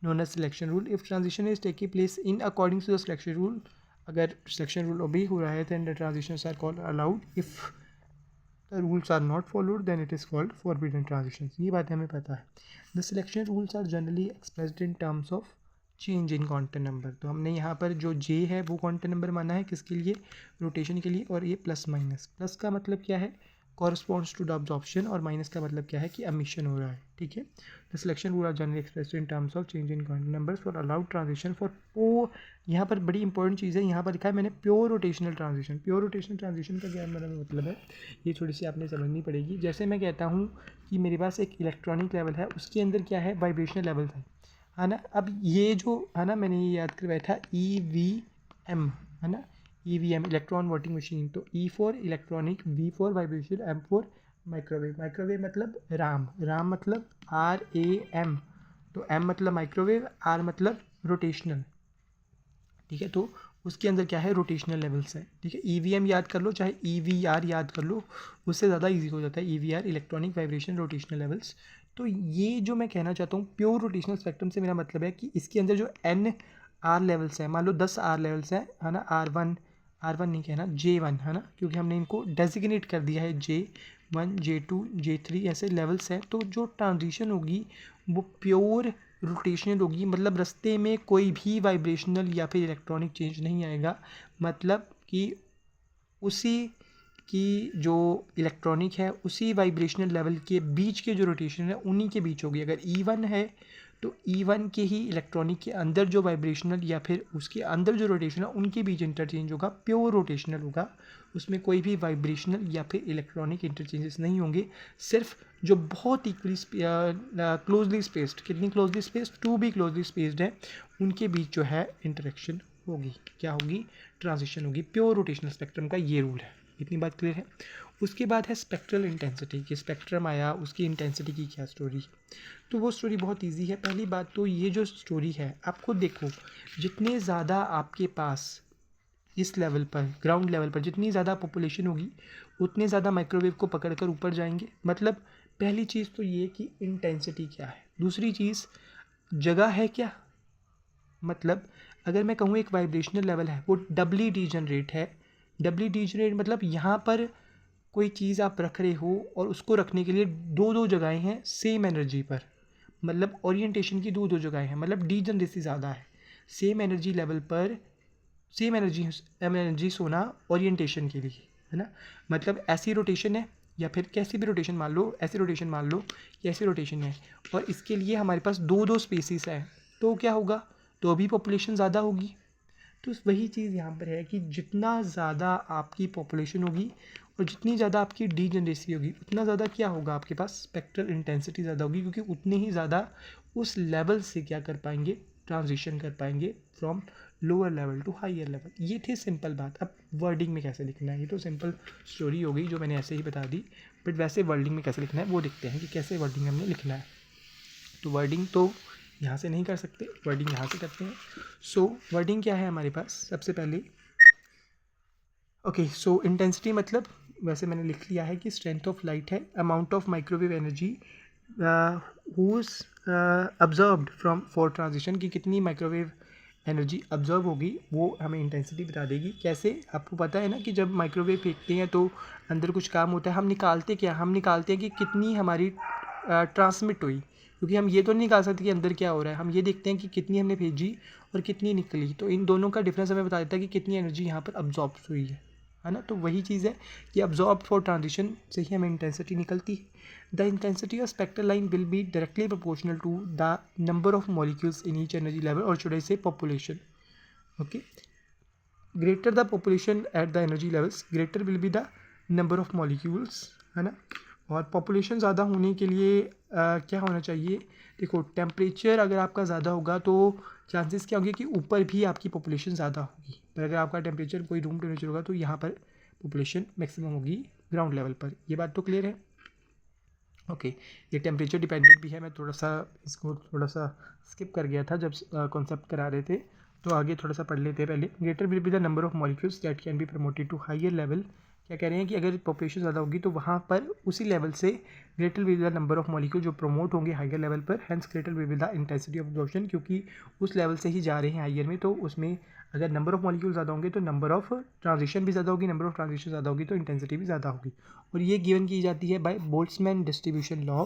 known as selection rule. If transition is taking place in according to the selection rule, अगर सिलेक्शन रूल ओबे हो रहा है then the transitions are called allowed. If the rules are not followed then it is called forbidden transitions. ये बात हमें पता है। The selection rules are generally expressed in terms of change in quantum number. तो हमने यहाँ पर जो जे है वो क्वांटम नंबर माना है किसके लिए, रोटेशन के लिए। और ये प्लस माइनस, प्लस का मतलब क्या है, कॉरस्पॉन्ड्स टू द अब्जॉर्प्शन, और माइनस का मतलब क्या है कि एमिशन हो रहा है, ठीक है। The selection rule are generally expressed in terms of change in quantum numbers for allowed transition for O. यहाँ पर बड़ी इंपॉर्टेंट चीज़ है, यहाँ पर लिखा है मैंने pure rotational transition. Pure rotational transition का क्या मतलब है, ये थोड़ी सी आपने समझनी पड़ेगी। जैसे मैं कहता हूँ कि मेरे पास एक इलेक्ट्रॉनिक लेवल है, उसके अंदर क्या है, वाइब्रेशनल लेवल है ना। अब ये जो है ना, मैंने ये याद करवाया था EVM, है ना, EVM इलेक्ट्रॉन वोटिंग मशीन। तो E for electronic, V for vibration, M for microwave. Microwave मतलब राम, राम मतलब RAM, तो M मतलब माइक्रोवेव, R मतलब रोटेशनल, ठीक है। तो उसके अंदर क्या है, रोटेशनल लेवल्स है, ठीक है। EVM याद कर लो, चाहे EVR याद कर लो, उससे ज़्यादा इजी हो जाता है। EVR electronic vibration rotational levels. तो ये जो मैं कहना चाहता हूँ प्योर रोटेशनल स्पेक्ट्रम से मेरा मतलब है कि इसके अंदर जो NR लेवल्स हैं, मान लो 10 R लेवल्स हैं, है ना, R1 नहीं कहना, J1, है ना, क्योंकि हमने इनको डेजिग्नेट कर दिया है J1, J2, J3 ऐसे लेवल्स हैं। तो जो ट्रांजिशन होगी वो प्योर रोटेशनल होगी, मतलब रास्ते में कोई भी वाइब्रेशनल या फिर इलेक्ट्रॉनिक चेंज नहीं आएगा। मतलब कि उसी की जो इलेक्ट्रॉनिक है उसी वाइब्रेशनल लेवल के बीच के जो रोटेशन है उन्हीं के बीच होगी। अगर E1 है तो E1 के ही इलेक्ट्रॉनिक के अंदर जो वाइब्रेशनल या फिर उसके अंदर जो रोटेशन है उनके बीच इंटरचेंज होगा, प्योर रोटेशनल होगा। उसमें कोई भी वाइब्रेशनल या फिर इलेक्ट्रॉनिक इंटरचेंजेस नहीं होंगे। सिर्फ जो बहुत इक्वली क्लोजली स्पेस्ड, कितनी closely spaced, 2b closely spaced है, उनके बीच जो है इंटरेक्शन होगी, क्या होगी, ट्रांजिशन होगी। प्योर रोटेशनल स्पेक्ट्रम का ये रूल है। इतनी बात क्लियर है। उसके बाद है स्पेक्ट्रल इंटेंसिटी, कि स्पेक्ट्रम आया उसकी इंटेंसिटी की क्या स्टोरी। तो वो स्टोरी बहुत इजी है। पहली बात तो ये जो स्टोरी है, आप खुद देखो, जितने ज़्यादा आपके पास इस लेवल पर, ग्राउंड लेवल पर जितनी ज़्यादा पॉपुलेशन होगी उतने ज़्यादा माइक्रोवेव को पकड़ कर ऊपर जाएंगे। मतलब पहली चीज़ तो ये कि इंटेंसिटी क्या है। दूसरी चीज़ जगह है क्या, मतलब अगर मैं कहूँ एक वाइब्रेशनल लेवल है वो डबली डीजनरेट है। डबली डीजनरेट मतलब यहाँ पर कोई चीज़ आप रख रहे हो और उसको रखने के लिए दो दो जगहें हैं सेम एनर्जी पर, मतलब ओरिएंटेशन की दो दो जगहें हैं, मतलब डीजनरेसी ज़्यादा है। सेम एनर्जी लेवल पर सेम एनर्जी सोना ओरिएंटेशन के लिए, है ना। मतलब ऐसी रोटेशन है या फिर कैसी भी रोटेशन मान लो, ऐसी रोटेशन मान लो कि ऐसी रोटेशन है और इसके लिए हमारे पास दो दो स्पेसिस है, तो क्या होगा, तो अभी पॉपुलेशन ज़्यादा होगी। तो वही चीज़ यहाँ पर है कि जितना ज़्यादा आपकी पॉपुलेशन होगी और जितनी ज़्यादा आपकी डीजनरेसी होगी उतना ज़्यादा क्या होगा, आपके पास स्पेक्ट्रल इंटेंसिटी ज़्यादा होगी, क्योंकि उतने ही ज़्यादा उस लेवल से क्या कर पाएंगे, ट्रांजिशन कर पाएंगे from lower level to higher level. ये थी सिंपल बात। अब वर्डिंग में कैसे लिखना है, ये तो सिंपल स्टोरी हो गई जो मैंने ऐसे ही बता दी, बट वैसे वर्डिंग में कैसे लिखना है वो देखते हैं कि कैसे वर्डिंग हमने लिखना है। तो वर्डिंग तो यहाँ से नहीं कर सकते, वर्डिंग यहाँ से करते हैं। सो वर्डिंग क्या है हमारे पास, सबसे पहले ओके, सो इंटेंसिटी मतलब वैसे मैंने लिख लिया है कि स्ट्रेंथ ऑफ लाइट है, amount of microwave energy whose absorbed from for transition, की कितनी माइक्रोवेव एनर्जी अब्जॉर्ब होगी, वो हमें इंटेंसिटी बता देगी। कैसे, आपको पता है ना कि जब माइक्रोवेव फेंकते हैं तो अंदर कुछ काम होता है, हम निकालते क्या, हम निकालते हैं कि कितनी हमारी ट्रांसमिट हुई, क्योंकि हम ये तो नहीं निकाल सकते कि अंदर क्या हो रहा है, हम ये देखते हैं कि कितनी हमने भेजी और कितनी निकली, तो इन दोनों का डिफरेंस हमें बता देता है कि कितनी एनर्जी यहाँ पर अब्जॉर्ब हुई है ना। तो वही चीज़ है कि अब्जॉर्ब फॉर ट्रांजिशन से ही हमें इंटेंसिटी निकलती है। The intensity of spectral line will be directly proportional to the number of molecules in each energy level, और should I say population. Okay, greater the population at the energy levels, greater will be the number of molecules, है ना। और population ज़्यादा होने के लिए क्या होना चाहिए, देखो टेम्परेचर अगर आपका ज़्यादा होगा तो चांसेस क्या होंगे कि ऊपर भी आपकी पॉपुलेशन ज़्यादा होगी, पर अगर आपका टेम्परेचर कोई रूम टेम्परेचर होगा तो यहाँ पर पॉपुलेशन मैक्सिमम होगी ग्राउंड लेवल पर। ये बात तो क्लियर है। ओके, ये टेम्परेचर डिपेंडेंट भी है, मैं थोड़ा सा इसको थोड़ा सा स्किप कर गया था जब कॉन्सेप्ट करा रहे थे, तो आगे थोड़ा सा पढ़ लेते हैं पहले। Greater will be the number of molecules that can be promoted to higher level, क्या कह रहे हैं कि अगर पॉपुलेशन ज़्यादा होगी तो वहाँ पर उसी लेवल से greater will be the number of molecule जो प्रमोट होंगे हायर लेवल पर, hence greater will be the intensity of absorption, क्योंकि उस लेवल से ही जा रहे हैं हायर में, तो उसमें अगर नंबर ऑफ मॉलिक्यूल ज़्यादा होंगे तो नंबर ऑफ ट्रांजिशन भी ज़्यादा होगी, नंबर ऑफ ट्रांजिशन ज़्यादा होगी तो इंटेंसिटी भी ज़्यादा होगी। और ये गिवन की जाती है by Boltzmann distribution law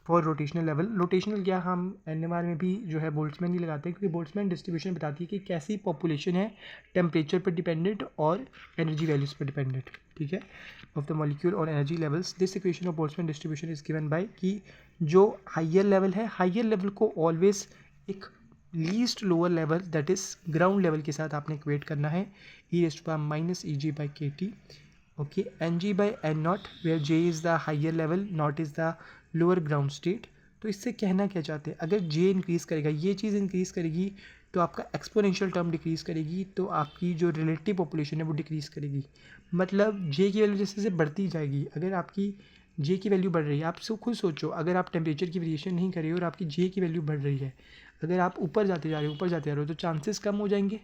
for rotational level. Rotational क्या, हम एनएमआर में भी जो है बोल्ट्जमैन ही लगाते हैं, क्योंकि बोल्ट्जमैन डिस्ट्रीब्यूशन बताती है कि कैसी पॉपुलेशन है टेम्परेचर पर डिपेंडेंट और एनर्जी वैल्यूज़ पर डिपेंडेंट, ठीक है, ऑफ द मॉलिक्यूल और energy levels. This equation of Boltzmann distribution is given by कि जो हायर लेवल है, हायर लेवल को ऑलवेज एक least lower level that is ground level के साथ आपने इक्वेट करना है, E raise to power minus E G by K T. Okay, N G by N not, where J is the higher level, not is the lower ground state. तो इससे कहना क्या चाहते हैं, अगर जे इंक्रीज़ करेगा, ये चीज़ इंक्रीज़ करेगी तो आपका एक्सपोनेंशियल टर्म डिक्रीज़ करेगी, तो आपकी जो रिलेटिव पॉपुलेशन है वो डिक्रीज़ करेगी। मतलब जे की वैल्यू जैसे जैसे बढ़ती जाएगी, अगर आपकी जे की वैल्यू बढ़ रही है, आप खुद सोचो, अगर आप टेम्परेचर की वेरिएशन नहीं कर रहे हो और आपकी जे की वैल्यू बढ़ रही है, अगर आप ऊपर जाते जा रहे हो ऊपर जाते जा रहे हो तो चांसेस कम हो जाएंगे,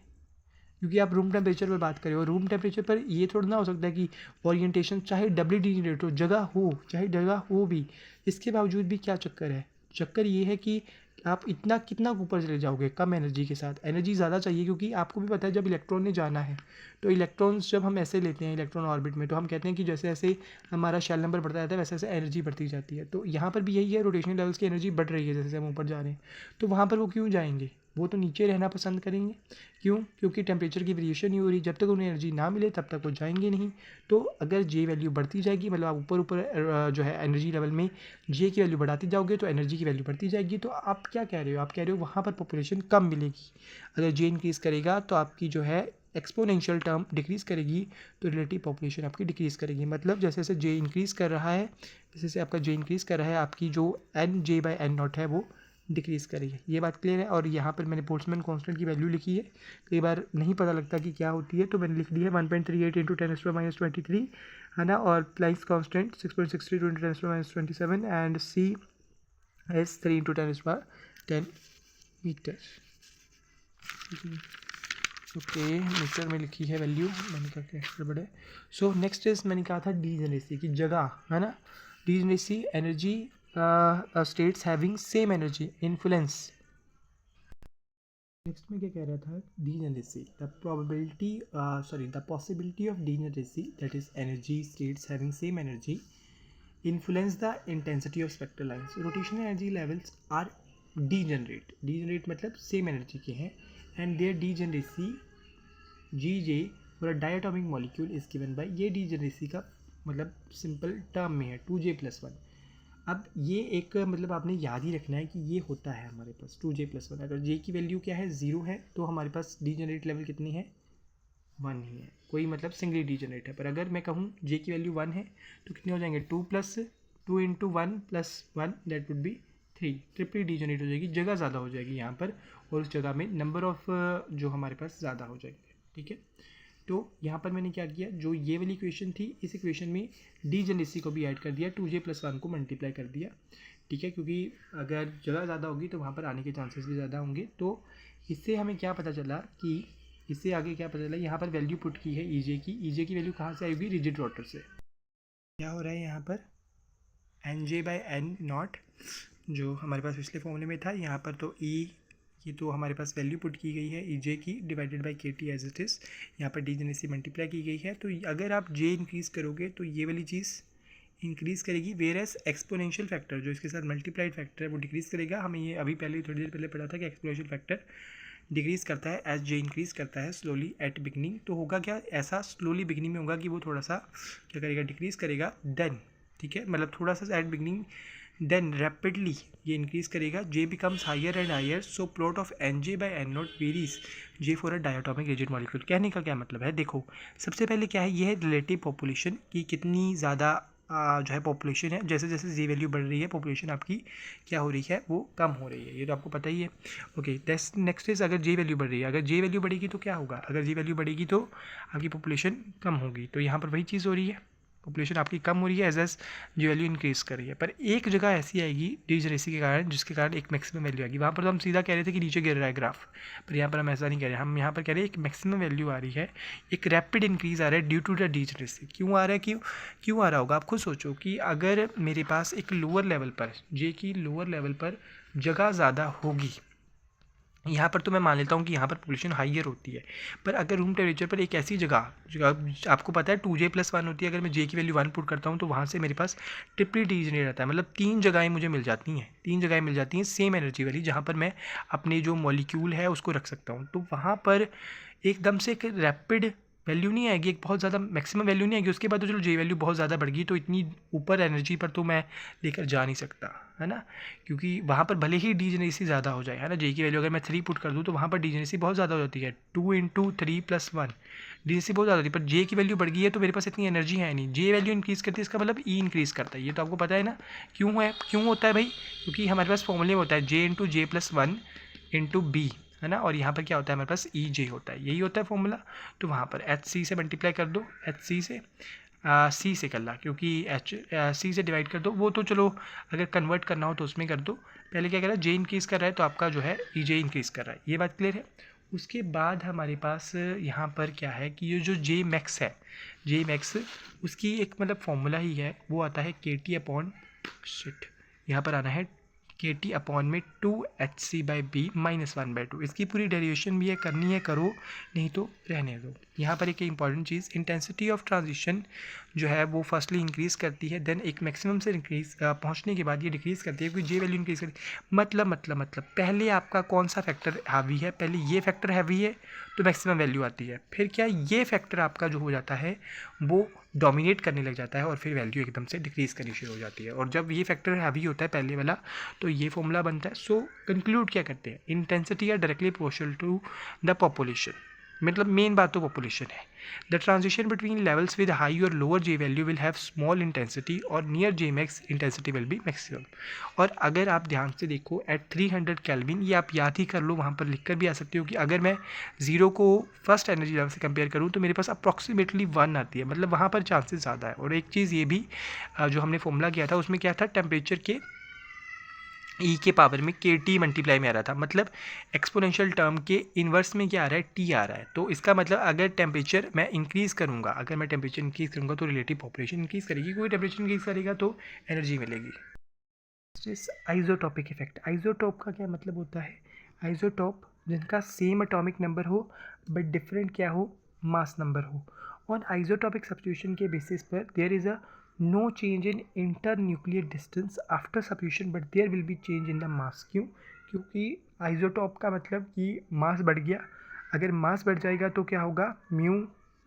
क्योंकि आप रूम टेम्परेचर पर बात कर रहे हो। रूम टेम्परेचर पर ये थोड़ा ना हो सकता है कि ओरिएंटेशन चाहे डब्ल्यू डी जनरेट हो, जगह हो चाहे जगह हो भी, इसके बावजूद भी क्या चक्कर है, चक्कर ये है कि आप इतना कितना ऊपर चले जाओगे कम एनर्जी के साथ। एनर्जी ज़्यादा चाहिए, क्योंकि आपको भी पता है जब इलेक्ट्रॉन ने जाना है तो इलेक्ट्रॉन्स जब हम ऐसे लेते हैं इलेक्ट्रॉन ऑर्बिट में, तो हम कहते हैं कि जैसे जैसे हमारा शेल नंबर बढ़ता जाता है वैसे वैसे एनर्जी बढ़ती जाती है। तो यहाँ पर भी यही है, रोटेशनल लेवल्स की एनर्जी बढ़ रही है जैसे हम ऊपर जा रहे हैं, तो वहाँ पर वो क्यों जाएंगे, वो तो नीचे रहना पसंद करेंगे। क्यों, क्योंकि टेम्परेचर की वेरिएशन नहीं हो रही, जब तक उन्हें एनर्जी ना मिले तब तक वो जाएंगे नहीं। तो अगर जे वैल्यू बढ़ती जाएगी, मतलब आप ऊपर ऊपर जो है एनर्जी लेवल में जे की वैल्यू बढ़ाती जाओगे तो एनर्जी की वैल्यू बढ़ती जाएगी। तो आप क्या कह रहे हो, आप कह रहे हो वहाँ पर पॉपुलेशन कम मिलेगी। अगर जे इंक्रीज़ करेगा तो आपकी जो है एक्सपोनेंशियल टर्म डिक्रीज़ करेगी, तो रिलेटिव पॉपुलेशन आपकी डिक्रीज़ करेगी। मतलब जैसे जैसे जे इंक्रीज़ कर रहा है, जैसे जैसे आपका जे इंक्रीज़ कर रहा है, आपकी जो N J by N nought है वो डिक्रीज़ करेगी। ये बात क्लियर है। और यहाँ पर मैंने बोल्ट्जमैन कांस्टेंट की वैल्यू लिखी है, कई बार नहीं पता लगता कि क्या होती है, तो मैंने लिख दी है 1.38 इंटू 10⁻⁻23, है ना। और Planck's constant 6.62 into 10⁻27 and C is 3 into 10⁻10 metre. Okay, metre में लिखी है वैल्यू, मैंने कहा कि एक्स्ट्रा बड़े। सो नेक्स्ट इज, मैंने कहा था डीजेनरेसी की जगह, है ना। Degeneracy energy states having same energy influence. Next में क्या कह रहा था, degeneracy the probability the possibility of degeneracy that is energy states having same energy influence the intensity of spectral lines. Rotational energy levels are degenerate मतलब same energy के हैं, and their degeneracy g J for a diatomic molecule is given by, ये degeneracy का मतलब simple term में है 2J+1। अब ये एक मतलब आपने याद ही रखना है कि ये होता है हमारे पास 2J+1। अगर जे की वैल्यू क्या है 0 है तो हमारे पास डीजेनरेट लेवल कितनी है 1 ही है, कोई मतलब सिंगली डीजेनरेट है। पर अगर मैं कहूँ जे की वैल्यू 1 है तो कितने हो जाएंगे 2 into 1 plus 1 that would be 3, triply degenerate हो जाएगी, जगह ज़्यादा हो जाएगी यहाँ पर, और उस जगह में नंबर ऑफ जो हमारे पास ज़्यादा हो जाएंगे, ठीक है। तो यहाँ पर मैंने क्या किया, जो ये वाली इक्वेशन थी इस इक्वेशन में डीजेनरेसी को भी ऐड कर दिया, 2J+1 को मल्टीप्लाई कर दिया, ठीक है, क्योंकि अगर जगह ज़्यादा होगी तो वहाँ पर आने के चांसेस भी ज़्यादा होंगे। तो इससे हमें क्या पता चला कि इससे आगे क्या पता चला, यहाँ पर वैल्यू पुट की है ईजे की वैल्यू कहाँ से आएगी, रिजिड वाटर से। क्या हो रहा है यहाँ पर, N J by N nought जो हमारे पास पिछले फॉर्मूले में था, यहाँ पर तो ई ये तो हमारे पास वैल्यू पुट की गई है ई जे की divided by K T as it is, यहाँ पर डीजेनेसी मल्टीप्लाई की गई है। तो अगर आप जे इंक्रीज़ करोगे तो ये वाली चीज़ इंक्रीज़ करेगी, वेयर एज एक्सपोनेंशियल फैक्टर जो इसके साथ मल्टीप्लाइड फैक्टर है वो डिक्रीज़ करेगा। हमें ये अभी पहले थोड़ी देर पहले पढ़ा था कि एक्सपोनेंशियल फैक्टर डिक्रीज़ करता है एज जे इंक्रीज़ करता है स्लोली एट बिगनिंग। तो होगा क्या, ऐसा स्लोली बिगनिंग में होगा कि वो थोड़ा सा क्या करेगा, डिक्रीज़ करेगा। देन ठीक है, मतलब थोड़ा सा एट बिगनिंग, देन रैपिडली ये इंक्रीज़ करेगा, J becomes higher and higher. So plot of N J by N not varies J for a diatomic rigid molecule. कहने का क्या मतलब है, देखो सबसे पहले क्या है, ये है रिलेटिव पॉपुलेशन की कितनी ज़्यादा जो है पॉपुलेशन है। जैसे जैसे जी वैल्यू बढ़ रही है पॉपुलेशन आपकी क्या हो रही है, वो कम हो रही है, ये तो आपको पता ही है। ओके, नेक्स्ट इज अगर जे वैल्यू बढ़ रही है, अगर जे वैल्यू बढ़ेगी तो क्या होगा, अगर जे वैल्यू बढ़ेगी तो आपकी पॉपुलेशन कम होगी। तो यहाँ पर वही चीज़ हो रही है, पॉपुलेशन आपकी कम हो रही है एज जी वैल्यू इंक्रीज़ कर रही है। पर एक जगह ऐसी आएगी डीजनरेसी के कारण जिसके कारण एक मैक्सिमम वैल्यू आएगी। वहाँ पर तो हम सीधा कह रहे थे कि नीचे गिर रहा है ग्राफ, पर यहाँ पर हम ऐसा नहीं कह रहे, हम यहाँ पर कह रहे हैं एक मैक्सिमम वैल्यू आ रही है, एक रैपिड इंक्रीज़ आ रहा है ड्यू टू द डीजनरेसी। क्यों आ रहा है, क्यों आ रहा होगा, आप खुद सोचो कि अगर मेरे पास एक लोअर लेवल पर जे की लोअर लेवल पर जगह ज़्यादा होगी, यहाँ पर तो मैं मान लेता हूँ कि यहाँ पर पॉपुलेशन हाइयर होती है, पर अगर रूम टेम्परेचर पर एक ऐसी जगह आपको पता है 2J+1 होती है, अगर मैं जे की वैल्यू 1 पुट करता हूँ तो वहाँ से मेरे पास ट्रिपली डीजनरेट रहता है, मतलब 3 जगहें मुझे मिल जाती हैं, 3 जगहें मिल जाती हैं सेम एनर्जी वाली, जहाँ पर मैं अपने जो मॉलिक्यूल है उसको रख सकता हूँ। तो वहाँ पर एकदम से एक रैपिड वैल्यू नहीं आएगी, एक बहुत ज़्यादा मैक्सिमम वैल्यू नहीं आएगी। उसके बाद तो चलो जे वैल्यू बहुत ज़्यादा बढ़ गई तो इतनी ऊपर एनर्जी पर तो मैं लेकर जा नहीं सकता, है ना, क्योंकि वहाँ पर भले ही डीजनरेसी ज़्यादा हो जाए, है ना, जे की वैल्यू अगर मैं 3 पुट कर दूँ तो वहाँ पर डीजनरेसी बहुत ज़्यादा हो जाती है, 2 × 3+1 डीजनरेसी बहुत ज़्यादा होती है। पर जे की वैल्यू बढ़ गई है तो मेरे पास इतनी एनर्जी है नहीं, जे वैल्यू इंक्रीज़ करती है इसका मतलब ई इंक्रीज़ करता है, ये तो आपको पता है ना। क्यों होता है भाई, क्योंकि हमारे पास फॉर्मूले में होता है जे × J+1 × B, है ना, और यहाँ पर क्या होता है हमारे पास ई जे होता है, यही होता है फॉर्मूला। तो वहाँ पर एच सी से मल्टीप्लाई कर दो, एच सी से सी से कर ला, क्योंकि एच सी से डिवाइड कर दो, वो तो चलो अगर कन्वर्ट करना हो तो उसमें कर दो। पहले क्या कर रहा है, जे इंक्रीज़ कर रहा है तो आपका जो है ई जे इंक्रीज़ कर रहा है, ये बात क्लियर है। उसके बाद हमारे पास यहाँ पर क्या है कि ये जो जे मैक्स है, जे मैक्स उसकी एक मतलब फॉर्मूला ही है, वो आता है के टी अपॉन शिट, यहाँ पर आना है के टी अपॉन में 2HC/B -1/2। इसकी पूरी डेरिवेशन भी है, करनी है करो, नहीं तो रहने दो। यहाँ पर एक important cheese, intensity of transition जो है वो फर्स्टली इंक्रीज़ करती है, देन एक मैक्सिमम से इंक्रीज पहुँचने के बाद ये डिक्रीज़ करती है, क्योंकि जे वैल्यू इंक्रीज़ करती है। मतलब पहले आपका कौन सा फैक्टर हैवी है, पहले ये फैक्टर हैवी है तो मैक्सिमम वैल्यू आती है, फिर क्या ये फैक्टर आपका जो हो जाता है वो डोमिनेट करने लग जाता है और फिर वैल्यू एकदम से डिक्रीज़ करनी शुरू हो जाती है। और जब ये फैक्टर हैवी होता है पहले वाला तो ये फॉर्मूला बनता है। सो कंक्लूड क्या करते हैं, intensity are directly proportional to the population, मतलब मेन बात तो पॉपुलेशन है। The transition between levels with high और lower J value will have small intensity और near J max intensity will be maximum. और अगर आप ध्यान से देखो एट 300 केल्विन, ये आप याद ही कर लो, वहाँ पर लिख कर भी आ सकते हो कि अगर मैं 0 को फर्स्ट एनर्जी लेवल से कंपेयर करूँ तो मेरे पास अप्रॉक्सीमेटली 1 आती है, मतलब वहाँ पर चांसेस ज़्यादा है। और एक चीज़ ये भी जो हमने फॉर्मूला किया था उसमें क्या था, टेम्परेचर के ई के पावर में के टी मल्टीप्लाई में आ रहा था, मतलब एक्सपोनेंशियल टर्म के इन्वर्स में क्या आ रहा है, टी आ रहा है। तो इसका मतलब अगर टेम्परेचर मैं इंक्रीज़ करूँगा, अगर मैं टेम्परेचर इंक्रीज़ करूँगा तो रिलेटिव पॉपुलेशन इंक्रीज़ करेगी, कोई टेम्परेचर इंक्रीज़ करेगा तो एनर्जी मिलेगी। आइसोटॉपिक इफेक्ट, आइसोटॉप का क्या मतलब होता है, आइसोटॉप जिनका सेम एटॉमिक नंबर हो बट डिफरेंट क्या हो, मास नंबर हो। ऑन आइसोटॉपिक सब्स्टिट्यूशन के बेसिस पर there is a no change in internuclear distance after substitution but there will be change in the mass। क्योंकि आइसोटॉप का मतलब कि मास बढ़ गया, अगर मास बढ़ जाएगा तो क्या होगा, म्यू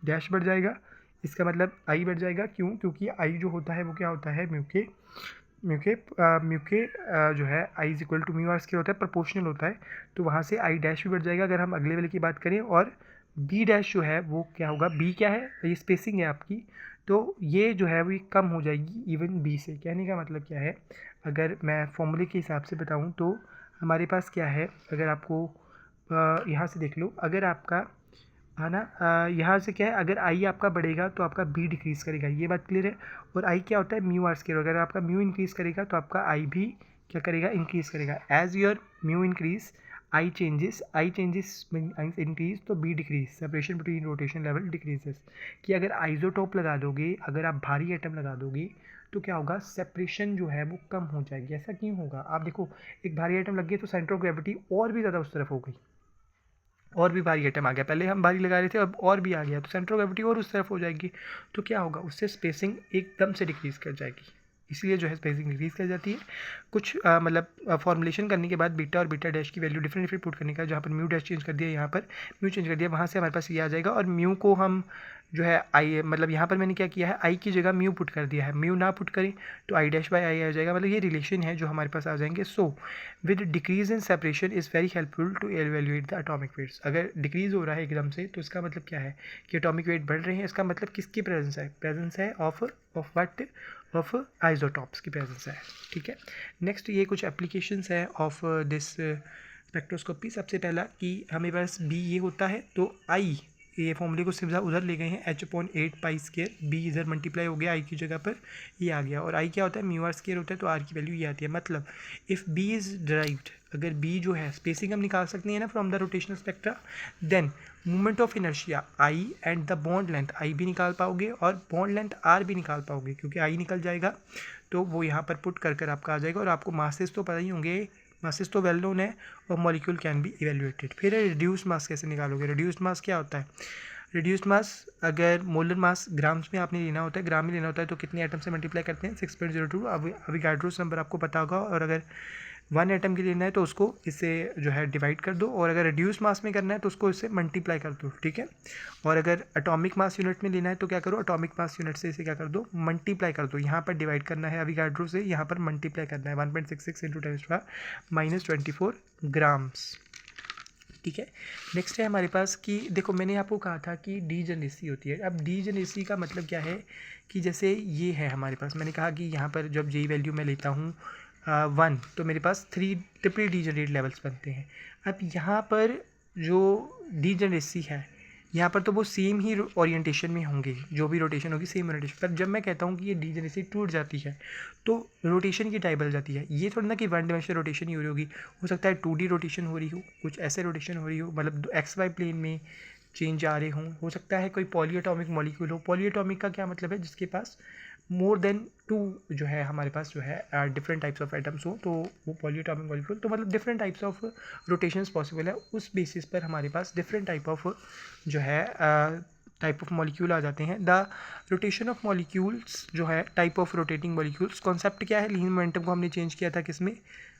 डैश बढ़ जाएगा, इसका मतलब आई बढ़ जाएगा। क्योंकि आई जो होता है वो क्या होता है, म्यू के जो है I is equal to mu R square होता है, प्रोपोर्शनल होता है, तो वहाँ से आई डैश भी बढ़ जाएगा अगर हम अगले वाले की बात करें। और बी डैश जो है वो क्या होगा, बी क्या है, ये स्पेसिंग है आपकी, तो ये जो है वो कम हो जाएगी इवन बी से। कहने का मतलब क्या है, अगर मैं फॉर्मूले के हिसाब से बताऊं तो हमारे पास क्या है, अगर आपको यहाँ से देख लो, अगर आपका है ना यहाँ से क्या है, अगर आई आपका बढ़ेगा तो आपका बी डिक्रीज़ करेगा, ये बात क्लियर है। और आई क्या होता है, म्यू आर स्क्वायर, अगर आपका म्यू इंक्रीज़ करेगा तो आपका आई भी क्या करेगा, इंक्रीज़ करेगा। As your mu increase I changes increase तो B decrease, separation between rotation level decreases. कि अगर आइसोटोप लगा दोगे, अगर आप भारी एटम लगा दोगे तो क्या होगा, सेपरेशन जो है वो कम हो जाएगी। ऐसा क्यों होगा, आप देखो एक भारी आइटम लग गया तो सेंटर ऑफ ग्रेविटी और भी ज़्यादा उस तरफ हो गई, और भी भारी आइटम आ गया, पहले हम भारी लगा रहे थे अब और भी आ गया, तो सेंटर ऑफ ग्रेविटी और उस तरफ हो जाएगी, तो क्या होगा, उससे स्पेसिंग एकदम से डिक्रीज़ कर जाएगी, इसलिए जो है स्पेसिंग डिक्रीज कर जाती है। कुछ मतलब फॉर्मुलेशन करने के बाद बीटा और बीटा डैश की वैल्यू डिफरेंट पुट करने का, जहाँ पर म्यू डैश चेंज कर दिया, यहाँ पर म्यू चेंज कर दिया, वहाँ से हमारे पास ये आ जाएगा। और म्यू को हम जो है आई, मतलब यहाँ पर मैंने क्या किया है, आई की जगह म्यू पुट कर दिया है, म्यू ना पुट करें तो आई डैश बाई आई आ जाएगा, मतलब ये रिलेशन है जो हमारे पास आ जाएंगे। So with decrease in separation is very helpful to evaluate the atomic weights. अगर डिक्रीज हो रहा है एकदम से तो इसका मतलब क्या है कि एटॉमिक वेट बढ़ रहे हैं, इसका मतलब किसकी प्रेजेंस है ऑफ व्हाट, ऑफ आइसोटॉप्स की प्रेजेंस है, ठीक है। नेक्स्ट ये कुछ एप्लीकेशंस है ऑफ दिस स्पेक्ट्रोस्कोपी। सबसे पहला कि हमें पास बी ये होता है तो आई, ये फॉर्मूले को सीधा उधर ले गए हैं, h/8π², बी इधर मल्टीप्लाई हो गया आई की जगह पर, ये आ गया। और आई क्या होता है, म्यू आर स्क्वायर होता है, तो आर की वैल्यू ये आती है। मतलब इफ़ बी इज़ डिराइव्ड, अगर बी जो है स्पेसिंग हम निकाल सकते हैं ना from the rotational spectra, then moment of inertia I and the bond length I भी निकाल पाओगे और बॉन्ड लेंथ आर भी निकाल पाओगे, क्योंकि आई निकल जाएगा तो वो यहाँ पर पुट कर आपका आ जाएगा। और आपको मासेस तो पता ही होंगे, मासेस तो वेल नोन है, और मॉलिक्यूल कैन बी इवेल्युएटेड। फिर रिड्यूस्ड मास कैसे निकालोगे, रिड्यूस्ड मास क्या होता है, रिड्यूस्ड मास अगर मोलर मास ग्राम्स में आपने लेना होता है, ग्राम में लेना होता है, तो कितने एटम से मल्टीप्लाई करते हैं, 6.02। अविगाड्रोस नंबर आपको पता होगा। और अगर 1 एटम की लेना है तो उसको इससे जो है डिवाइड कर दो, और अगर रिड्यूस मास में करना है तो उसको इससे मल्टीप्लाई कर दो, ठीक है। और अगर एटॉमिक मास यूनिट में लेना है तो क्या करो, एटॉमिक मास यूनिट से इसे क्या कर दो, मल्टीप्लाई कर दो। यहाँ पर डिवाइड करना है अविगाड्रो से, यहाँ पर मल्टीप्लाई करना है 1.66 × 10⁻⁴ ग्राम्स, ठीक है। नेक्स्ट है हमारे पास कि देखो मैंने आपको कहा था कि डीजेनरेसी होती है। अब डीजेनरेसी का मतलब क्या है कि जैसे ये है हमारे पास, मैंने कहा कि यहाँ पर जब जे वैल्यू मैं लेता हूँ 1 तो मेरे पास 3 ट्रिपली डीजेनरेट लेवल्स बनते हैं। अब यहाँ पर जो डीजेनरेसी है यहाँ पर तो वो सेम ही ओरिएंटेशन में होंगे, जो भी रोटेशन होगी सेम ओरिएंटेशन पर। जब मैं कहता हूँ कि ये डीजेनरेसी टूट जाती है तो रोटेशन की टाइप बदल जाती है। ये थोड़ा ना कि 1 डायमेंशनल रोटेशन ही हो रही होगी, हो सकता है 2D रोटेशन हो रही हो, कुछ ऐसे रोटेशन हो रही हो, मतलब XY प्लेन में चेंज आ रहे हों। हो सकता है कोई पॉलीएटॉमिक मॉलिक्यूल हो। पॉलीएटॉमिक का क्या मतलब है, जिसके पास मोर देन 2 जो है हमारे पास जो है डिफरेंट टाइप्स ऑफ एटम्स हो, तो वो पॉलीएटॉमिक मॉलिक्यूल, तो मतलब different types of rotations possible है। उस बेसिस पर हमारे पास डिफरेंट टाइप ऑफ जो है टाइप ऑफ मॉलिक्यूल आ जाते हैं। द रोटेशन ऑफ मॉलिक्यूल्स जो है, type of rotating molecules, concept क्या है, लीनियर मोमेंटम को हमने चेंज किया था किस में,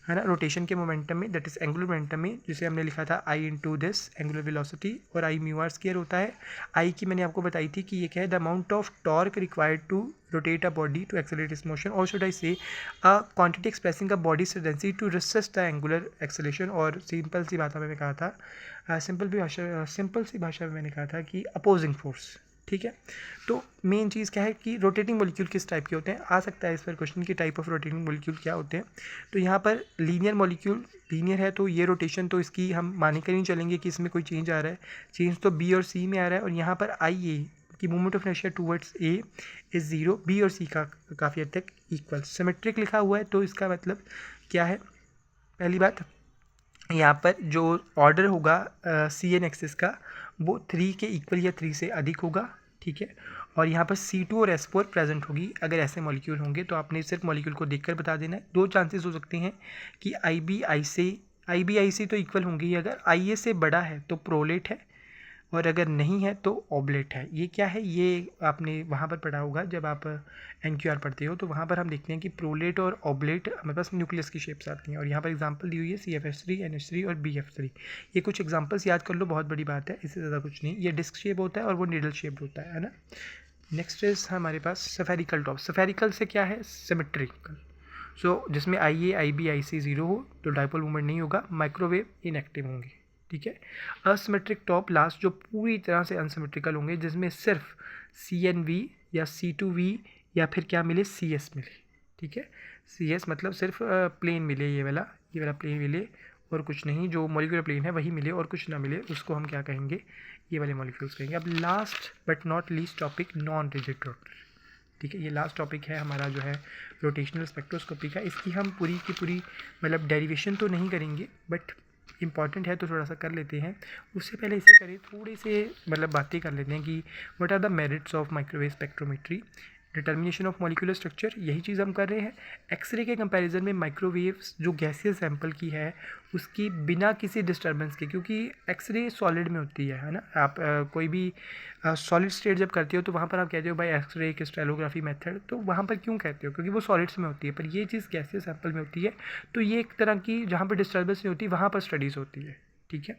है ना, रोटेशन के मोमेंटम में, दैट इज एंगुलर मोमेंटम में, जिसे हमने लिखा था आई इंटू दिस एंगुलर वेलोसिटी, और आई म्यू आर स्क्वायर होता है। आई की मैंने आपको बताई थी कि ये क्या है, the amount of torque required to rotate a body to accelerate its motion, और should I say a quantity expressing a body tendency to resist the angular acceleration. और सिंपल सी बात में मैंने कहा था, सिंपल सी भाषा में मैंने कहा था कि अपोजिंग फोर्स, ठीक है। तो मेन चीज़ क्या है कि रोटेटिंग मॉलिक्यूल किस टाइप के होते हैं, आ सकता है इस पर क्वेश्चन की, टाइप ऑफ रोटेटिंग मॉलिक्यूल क्या होते हैं। तो यहाँ पर लीनियर मॉलिक्यूल, लीनियर है तो ये रोटेशन तो इसकी हम माने कर नहीं चलेंगे कि इसमें कोई चेंज आ रहा है, चेंज तो बी और सी में आ रहा है। और यहाँ पर आई ए की movement of inertia towards A is 0, B और सी का काफ़ी हद तक इक्वल। सिमेट्रिक लिखा हुआ है तो इसका मतलब क्या है, पहली बात यहाँ पर जो ऑर्डर होगा सी एन एक्सिस का वो 3 के इक्वल या 3 से अधिक होगा, ठीक है। और यहाँ पर C2 और S4 प्रेजेंट होगी। अगर ऐसे मॉलिक्यूल होंगे तो आपने सिर्फ मॉलिक्यूल को देखकर बता देना है। 2 चांसेस हो सकते हैं कि IB IC तो इक्वल होंगी, अगर IA से बड़ा है तो प्रोलेट है, और अगर नहीं है तो ऑबलेट है। ये क्या है, ये आपने वहाँ पर पढ़ा होगा जब आप NQR पढ़ते हो, तो वहाँ पर हम देखते हैं कि प्रोलेट और ऑबलेट हमारे पास न्यूक्लियस की शेप्स आती हैं। और यहाँ पर एग्जांपल दी हुई है CFS3, NH3 और BF3। ये कुछ एग्जांपल्स याद कर लो, बहुत बड़ी बात है, इससे ज़्यादा कुछ नहीं। ये डिस्क शेप होता है और वो नीडल शेप्ड होता है ना। नेक्स्ट इज हमारे पास स्फेरिकल टॉप। स्फेरिकल से क्या है, सिमेट्रिकल। सो जिसमें IA IB IC 0 हो तो डाइपोल मूवमेंट नहीं होगा, माइक्रोवेव इनएक्टिव होंगे, ठीक है। असिमेट्रिक टॉप लास्ट जो पूरी तरह से अनसिमेट्रिकल होंगे, जिसमें सिर्फ CNV या C2V या फिर क्या मिले, CS मिले, ठीक है। CS मतलब सिर्फ प्लेन मिले, ये वाला प्लेन मिले और कुछ नहीं, जो मॉलिक्यूलर प्लेन है वही मिले और कुछ ना मिले, उसको हम क्या कहेंगे, ये वाले मॉलिक्यूल्स कहेंगे। अब last but not least topic, non rigid rotor, ठीक है। ये लास्ट टॉपिक है हमारा जो है रोटेशनल स्पेक्ट्रोस्कोपी का। इसकी हम पूरी की पूरी मतलब डेरिवेशन तो नहीं करेंगे, बट इंपॉर्टेंट है तो थोड़ा सा कर लेते हैं। उससे पहले इसे करें थोड़े से मतलब बातें कर लेते हैं कि what are the merits of microwave spectrometry determination of molecular structure, यही चीज़ हम कर रहे हैं। एक्सरे के कंपैरिजन में माइक्रोवेव्स जो गैसियस सैंपल की है उसकी बिना किसी डिस्टर्बेंस के, क्योंकि एक्सरे सॉलिड में होती है ना, आप कोई भी सॉलिड स्टेट जब करते हो तो वहाँ पर आप कहते हो भाई एक्सरे क्रिस्टलोग्राफी मेथड, तो वहाँ पर क्यों कहते हो, क्योंकि वो सॉलिड्स में होती है, पर ये चीज़ गैसियस सैंपल में होती है, तो ये एक तरह की जहाँ पर डिस्टर्बेंस नहीं होती वहाँ पर स्टडीज़ होती है, ठीक है।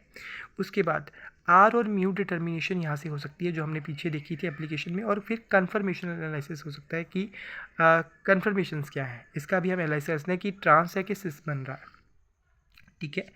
उसके बाद आर और म्यू डिटर्मिनेशन यहाँ से हो सकती है जो हमने पीछे देखी थी एप्लीकेशन में, और फिर कन्फर्मेशन एनालिसिस हो सकता है कि कन्फर्मेशंस क्या है, इसका भी हम एनालिसिस करते हैं कि ट्रांस है कि सिस बन रहा है, ठीक है।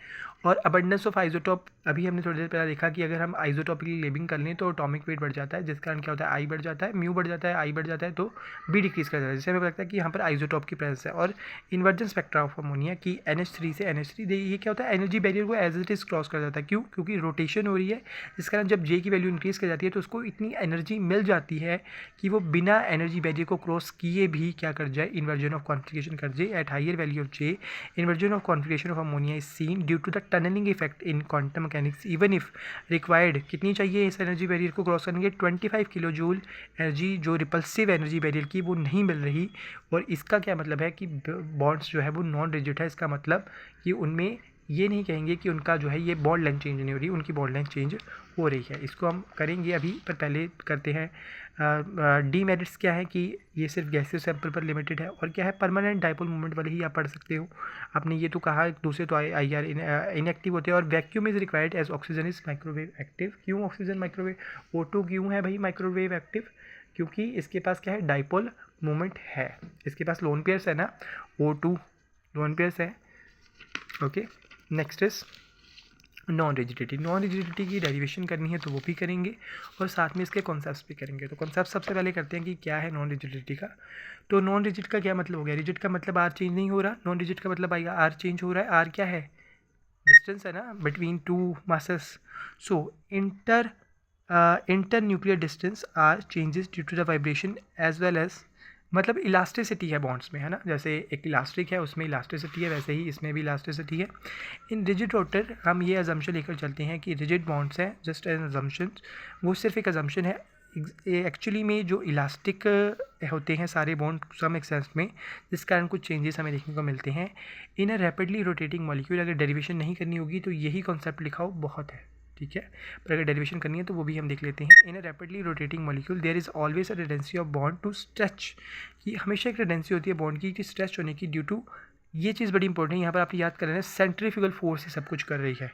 और अबंडेंस ऑफ आइसोटॉप, अभी हमने थोड़ी देर पहले देखा कि अगर हम आइसोटॉपिकली लेबलिंग कर लें तो एटॉमिक वेट बढ़ जाता है, जिस कारण क्या होता है आई बढ़ जाता है, म्यू बढ़ जाता है, आई बढ़ जाता है, तो बी डिक्रीज कर जाता है, जिससे हमें लगता है कि यहाँ पर आइसोटॉप की प्रेजेंस है। और इन्वर्जन स्पेक्ट्रा ऑफ अमोनिया की NH3 से NH3, ये क्या होता है, एनर्जी बैरियर को एज इट इज क्रॉस कर जाता है, क्यों, क्योंकि रोटेशन हो रही है, जिस कारण जब जे की वैल्यू इंक्रीज कर जाती है तो उसको इतनी एनर्जी मिल जाती है कि वो बिना एनर्जी बैरियर को क्रॉस किए भी क्या कर जाए, इन्वर्जन ऑफ कॉन्फिगरेशन कर जाए at higher value of J. Inversion of configuration of ammonia is seen due to the tunnelling effect in quantum mechanics even if required, कितनी चाहिए इस एनर्जी बैरियर को क्रॉस करने के, 25 किलो जूल एनर्जी, जो repulsive energy barrier की वो नहीं मिल रही। और इसका क्या मतलब है कि बॉन्ड्स जो है वो नॉन रिजिड है, इसका मतलब कि उनमें ये नहीं कहेंगे कि उनका जो है ये बॉन्ड लेंथ चेंज नहीं हो रही, उनकी बॉन्ड लेंथ चेंज हो रही है। इसको हम करेंगे अभी, पर पहले करते हैं डीमेरिट्स क्या है कि ये सिर्फ गैसियस सैंपल पर लिमिटेड है, और क्या है परमानेंट डाइपोल मोमेंट वाले ही आप पढ़ सकते हो। आपने ये तो कहा, दूसरे तो IR इनएक्टिव होते हैं, और vacuum is required as oxygen is microwave active. क्यों ऑक्सीजन माइक्रोवेव, O2 क्यों है भाई माइक्रोवेव एक्टिव, क्योंकि इसके पास क्या है, डाइपोल मोमेंट है, इसके पास लोन पेयर्स है ना, O2 लोन पेयर्स है, okay. Next is non rigidity, non rigidity की डेरिवेशन करनी है तो वो भी करेंगे, और साथ में इसके कॉन्सेप्ट्स भी करेंगे। तो कॉन्सेप्ट सबसे पहले करते हैं कि क्या है नॉन रिजिडिटी का। तो नॉन रिजिड का क्या मतलब हो गया, रिजिड का मतलब आर चेंज नहीं हो रहा, नॉन रिजिड का मतलब आएगा आर चेंज हो रहा है। आर क्या है, डिस्टेंस है ना between two masses, so internuclear distance are changes due to the vibration as well as, मतलब इलास्टिसिटी है बॉन्ड्स में, है ना, जैसे एक इलास्टिक है उसमें इलास्टिसिटी है, वैसे ही इसमें भी इलास्टिसिटी है। इन रिजिड रोटर हम ये अजम्पशन लेकर चलते हैं कि रिजिड बॉन्ड्स हैं, जस्ट एन अजम्पशन, वो सिर्फ एक अजम्पशन है। एक्चुअली में जो इलास्टिक होते हैं सारे बॉन्ड सम एक्सेंस में, जिस कारण कुछ चेंजेस हमें देखने को मिलते हैं in a rapidly rotating molecule. अगर डेरिवेशन नहीं करनी होगी तो यही कॉन्सेप्ट लिखा हो बहुत है, ठीक है, पर अगर डेरिवेशन करनी है तो वो भी हम देख लेते हैं। In a rapidly rotating molecule there is always a tendency of bond to stretch, कि हमेशा एक टेंडेंसी होती है बॉन्ड की कि स्ट्रेच होने की, ड्यू टू, ये चीज़ बड़ी इंपॉर्टेंट है, यहाँ पर आप याद कर रहे हैं, सेंट्रीफ्यूगल फोर्स से सब कुछ कर रही है,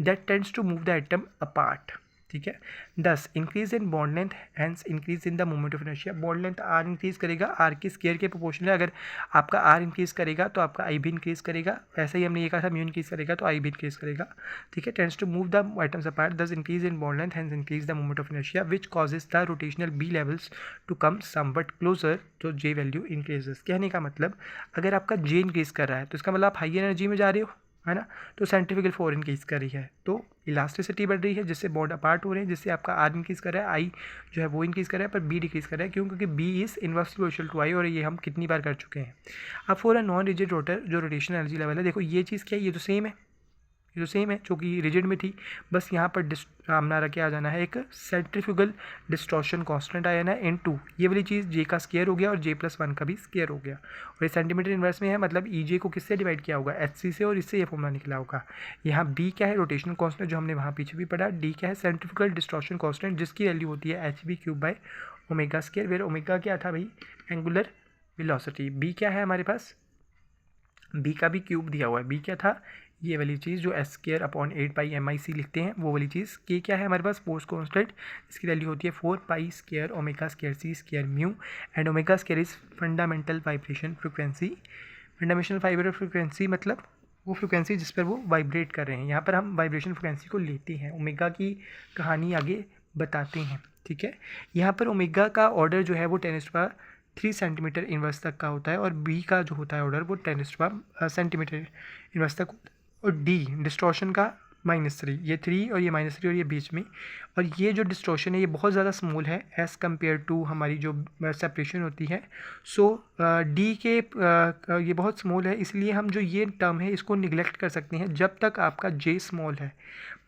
that tends to move the atom apart, ठीक है। 10 increase in bond length hence increase in the moment of inertia, bond length R increase करेगा, आर की स्केयर के प्रोपोर्शनल है, अगर आपका आर इंक्रीज करेगा तो आपका आई भी इंक्रीज करेगा, ऐसा ही हमने ये कहा था म्यू इंक्रीज करेगा तो आई भी इंक्रीज करेगा, ठीक है। Tends to move the atoms apart, 10 increase in bond length hence increase the moment of inertia which causes the rotational B levels to come somewhat closer, तो जे वैल्यू इंक्रीजेस। कहने का मतलब अगर आपका जे इंक्रीज कर रहा है तो इसका मतलब आप हाई एनर्जी में जा रहे हो, है ना, तो सेंट्रीफ्यूगल फोर्स इंक्रीज कर रही है, तो इलास्टिसिटी बढ़ रही है जिससे बॉन्ड अपार्ट हो रहे हैं, जिससे आपका आर इंक्रीज कर रहा है, आई जो है वो इंक्रीज कर रहा है, पर बी डिक्रीज कर रहा है, क्यों, क्योंकि B is inversely proportional to I, और ये हम कितनी बार कर चुके हैं। अब for a non rigid rotor जो रोटेशनल एनर्जी लेवल है, देखो ये चीज़ क्या है, ये तो सेम है, ये तो सेम है जो कि रिजिड में थी, बस यहाँ पर हमारा क्या आ जाना है, एक सेंट्रीफ्यूगल डिस्टॉर्शन कांस्टेंट आ जाना है इन टू, ये वाली चीज़ जे का स्केयर हो गया और J+1 का भी स्केयर हो गया, और ये सेंटीमीटर इनवर्स में है, मतलब EJ को किससे डिवाइड किया होगा, HC से, और इससे ये फॉर्मूला निकला होगा। यहाँ B क्या है, रोटेशनल कांस्टेंट जो हमने वहाँ पीछे भी पढ़ा, D क्या है, सेंट्रीफ्यूगल डिस्टॉर्शन कांस्टेंट जिसकी वैल्यू होती है hb³ वेयर ओमेगा क्या था भाई, एंगुलर वेलोसिटी। B क्या है हमारे पास, B का भी क्यूब दिया हुआ है, B क्या था, ये वाली चीज़ जो S²/8π/MIC लिखते हैं वो वाली चीज़। K क्या है हमारे पास, फोर्स कांस्टेंट, इसकी वैल्यू होती है 4π² ω²c² mu, and ω² is fundamental vibration frequency. Fundamental vibration frequency मतलब वो फ्रिक्वेंसी जिस पर वो वाइब्रेट कर रहे हैं, यहाँ पर हम वाइब्रेशन फ्रिक्वेंसी को लेते हैं, ओमेगा की कहानी आगे बताते हैं, ठीक है। यहाँ पर ओमेगा का ऑर्डर जो है वो 10³ सेंटीमीटर इनवर्स तक का होता है, और B का जो होता है ऑर्डर वो 10³ सेंटीमीटर इनवर्स तक, और D डिस्टॉर्शन का -3, ये 3 और ये -3 और ये बीच में, और ये जो डिस्टॉर्शन है ये बहुत ज़्यादा स्मॉल है एज़ कम्पेयर टू हमारी जो सेपरेशन होती है। सो D के ये बहुत स्मॉल है, इसलिए हम जो ये टर्म है इसको निगलेक्ट कर सकते हैं जब तक आपका J स्मॉल है।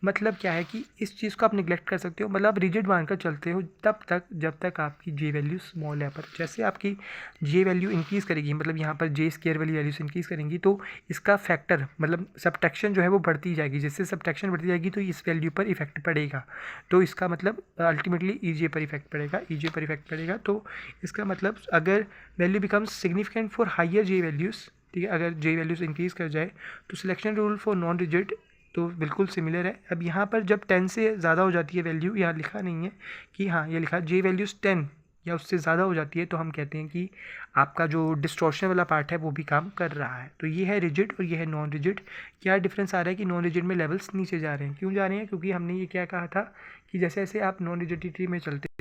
मतलब क्या है कि इस चीज़ को आप निगलेक्ट कर सकते हो, मतलब आप रिजिड मानकर चलते हो तब तक जब तक आपकी जे वैल्यू स्मॉल है। पर जैसे आपकी जे वैल्यू इंक्रीज़ करेगी, मतलब यहाँ पर जे स्केयर वाली वैल्यूज इंक्रीज़ करेंगी, तो इसका फैक्टर मतलब सब्ट्रैक्शन जो है वो बढ़ती जाएगी। जिससे सब्ट्रैक्शन बढ़ती जाएगी तो इस वैल्यू पर इफेक्ट पड़ेगा, तो इसका मतलब अल्टीमेटली ई जे पर इफेक्ट पड़ेगा, ई जे पर इफेक्ट पड़ेगा। तो इसका मतलब अगर value becomes significant for higher J values, ठीक है, अगर जे वैल्यूज़ इंक्रीज़ कर जाए तो selection rule for non rigid तो बिल्कुल सिमिलर है। अब यहाँ पर जब 10 से ज़्यादा हो जाती है वैल्यू, यहाँ लिखा नहीं है कि हाँ, ये लिखा जे वैल्यूज़ 10 या उससे ज़्यादा हो जाती है, तो हम कहते हैं कि आपका जो डिस्टॉर्शन वाला पार्ट है वो भी काम कर रहा है। तो ये है रिजिड और ये है नॉन रिजिड। क्या डिफरेंस आ रहा है कि नॉन रिजिड में लेवल्स नीचे जा रहे हैं। क्यों जा रहे हैं? क्योंकि हमने ये क्या कहा था कि जैसे जैसे आप नॉन रिजिडिटी में चलते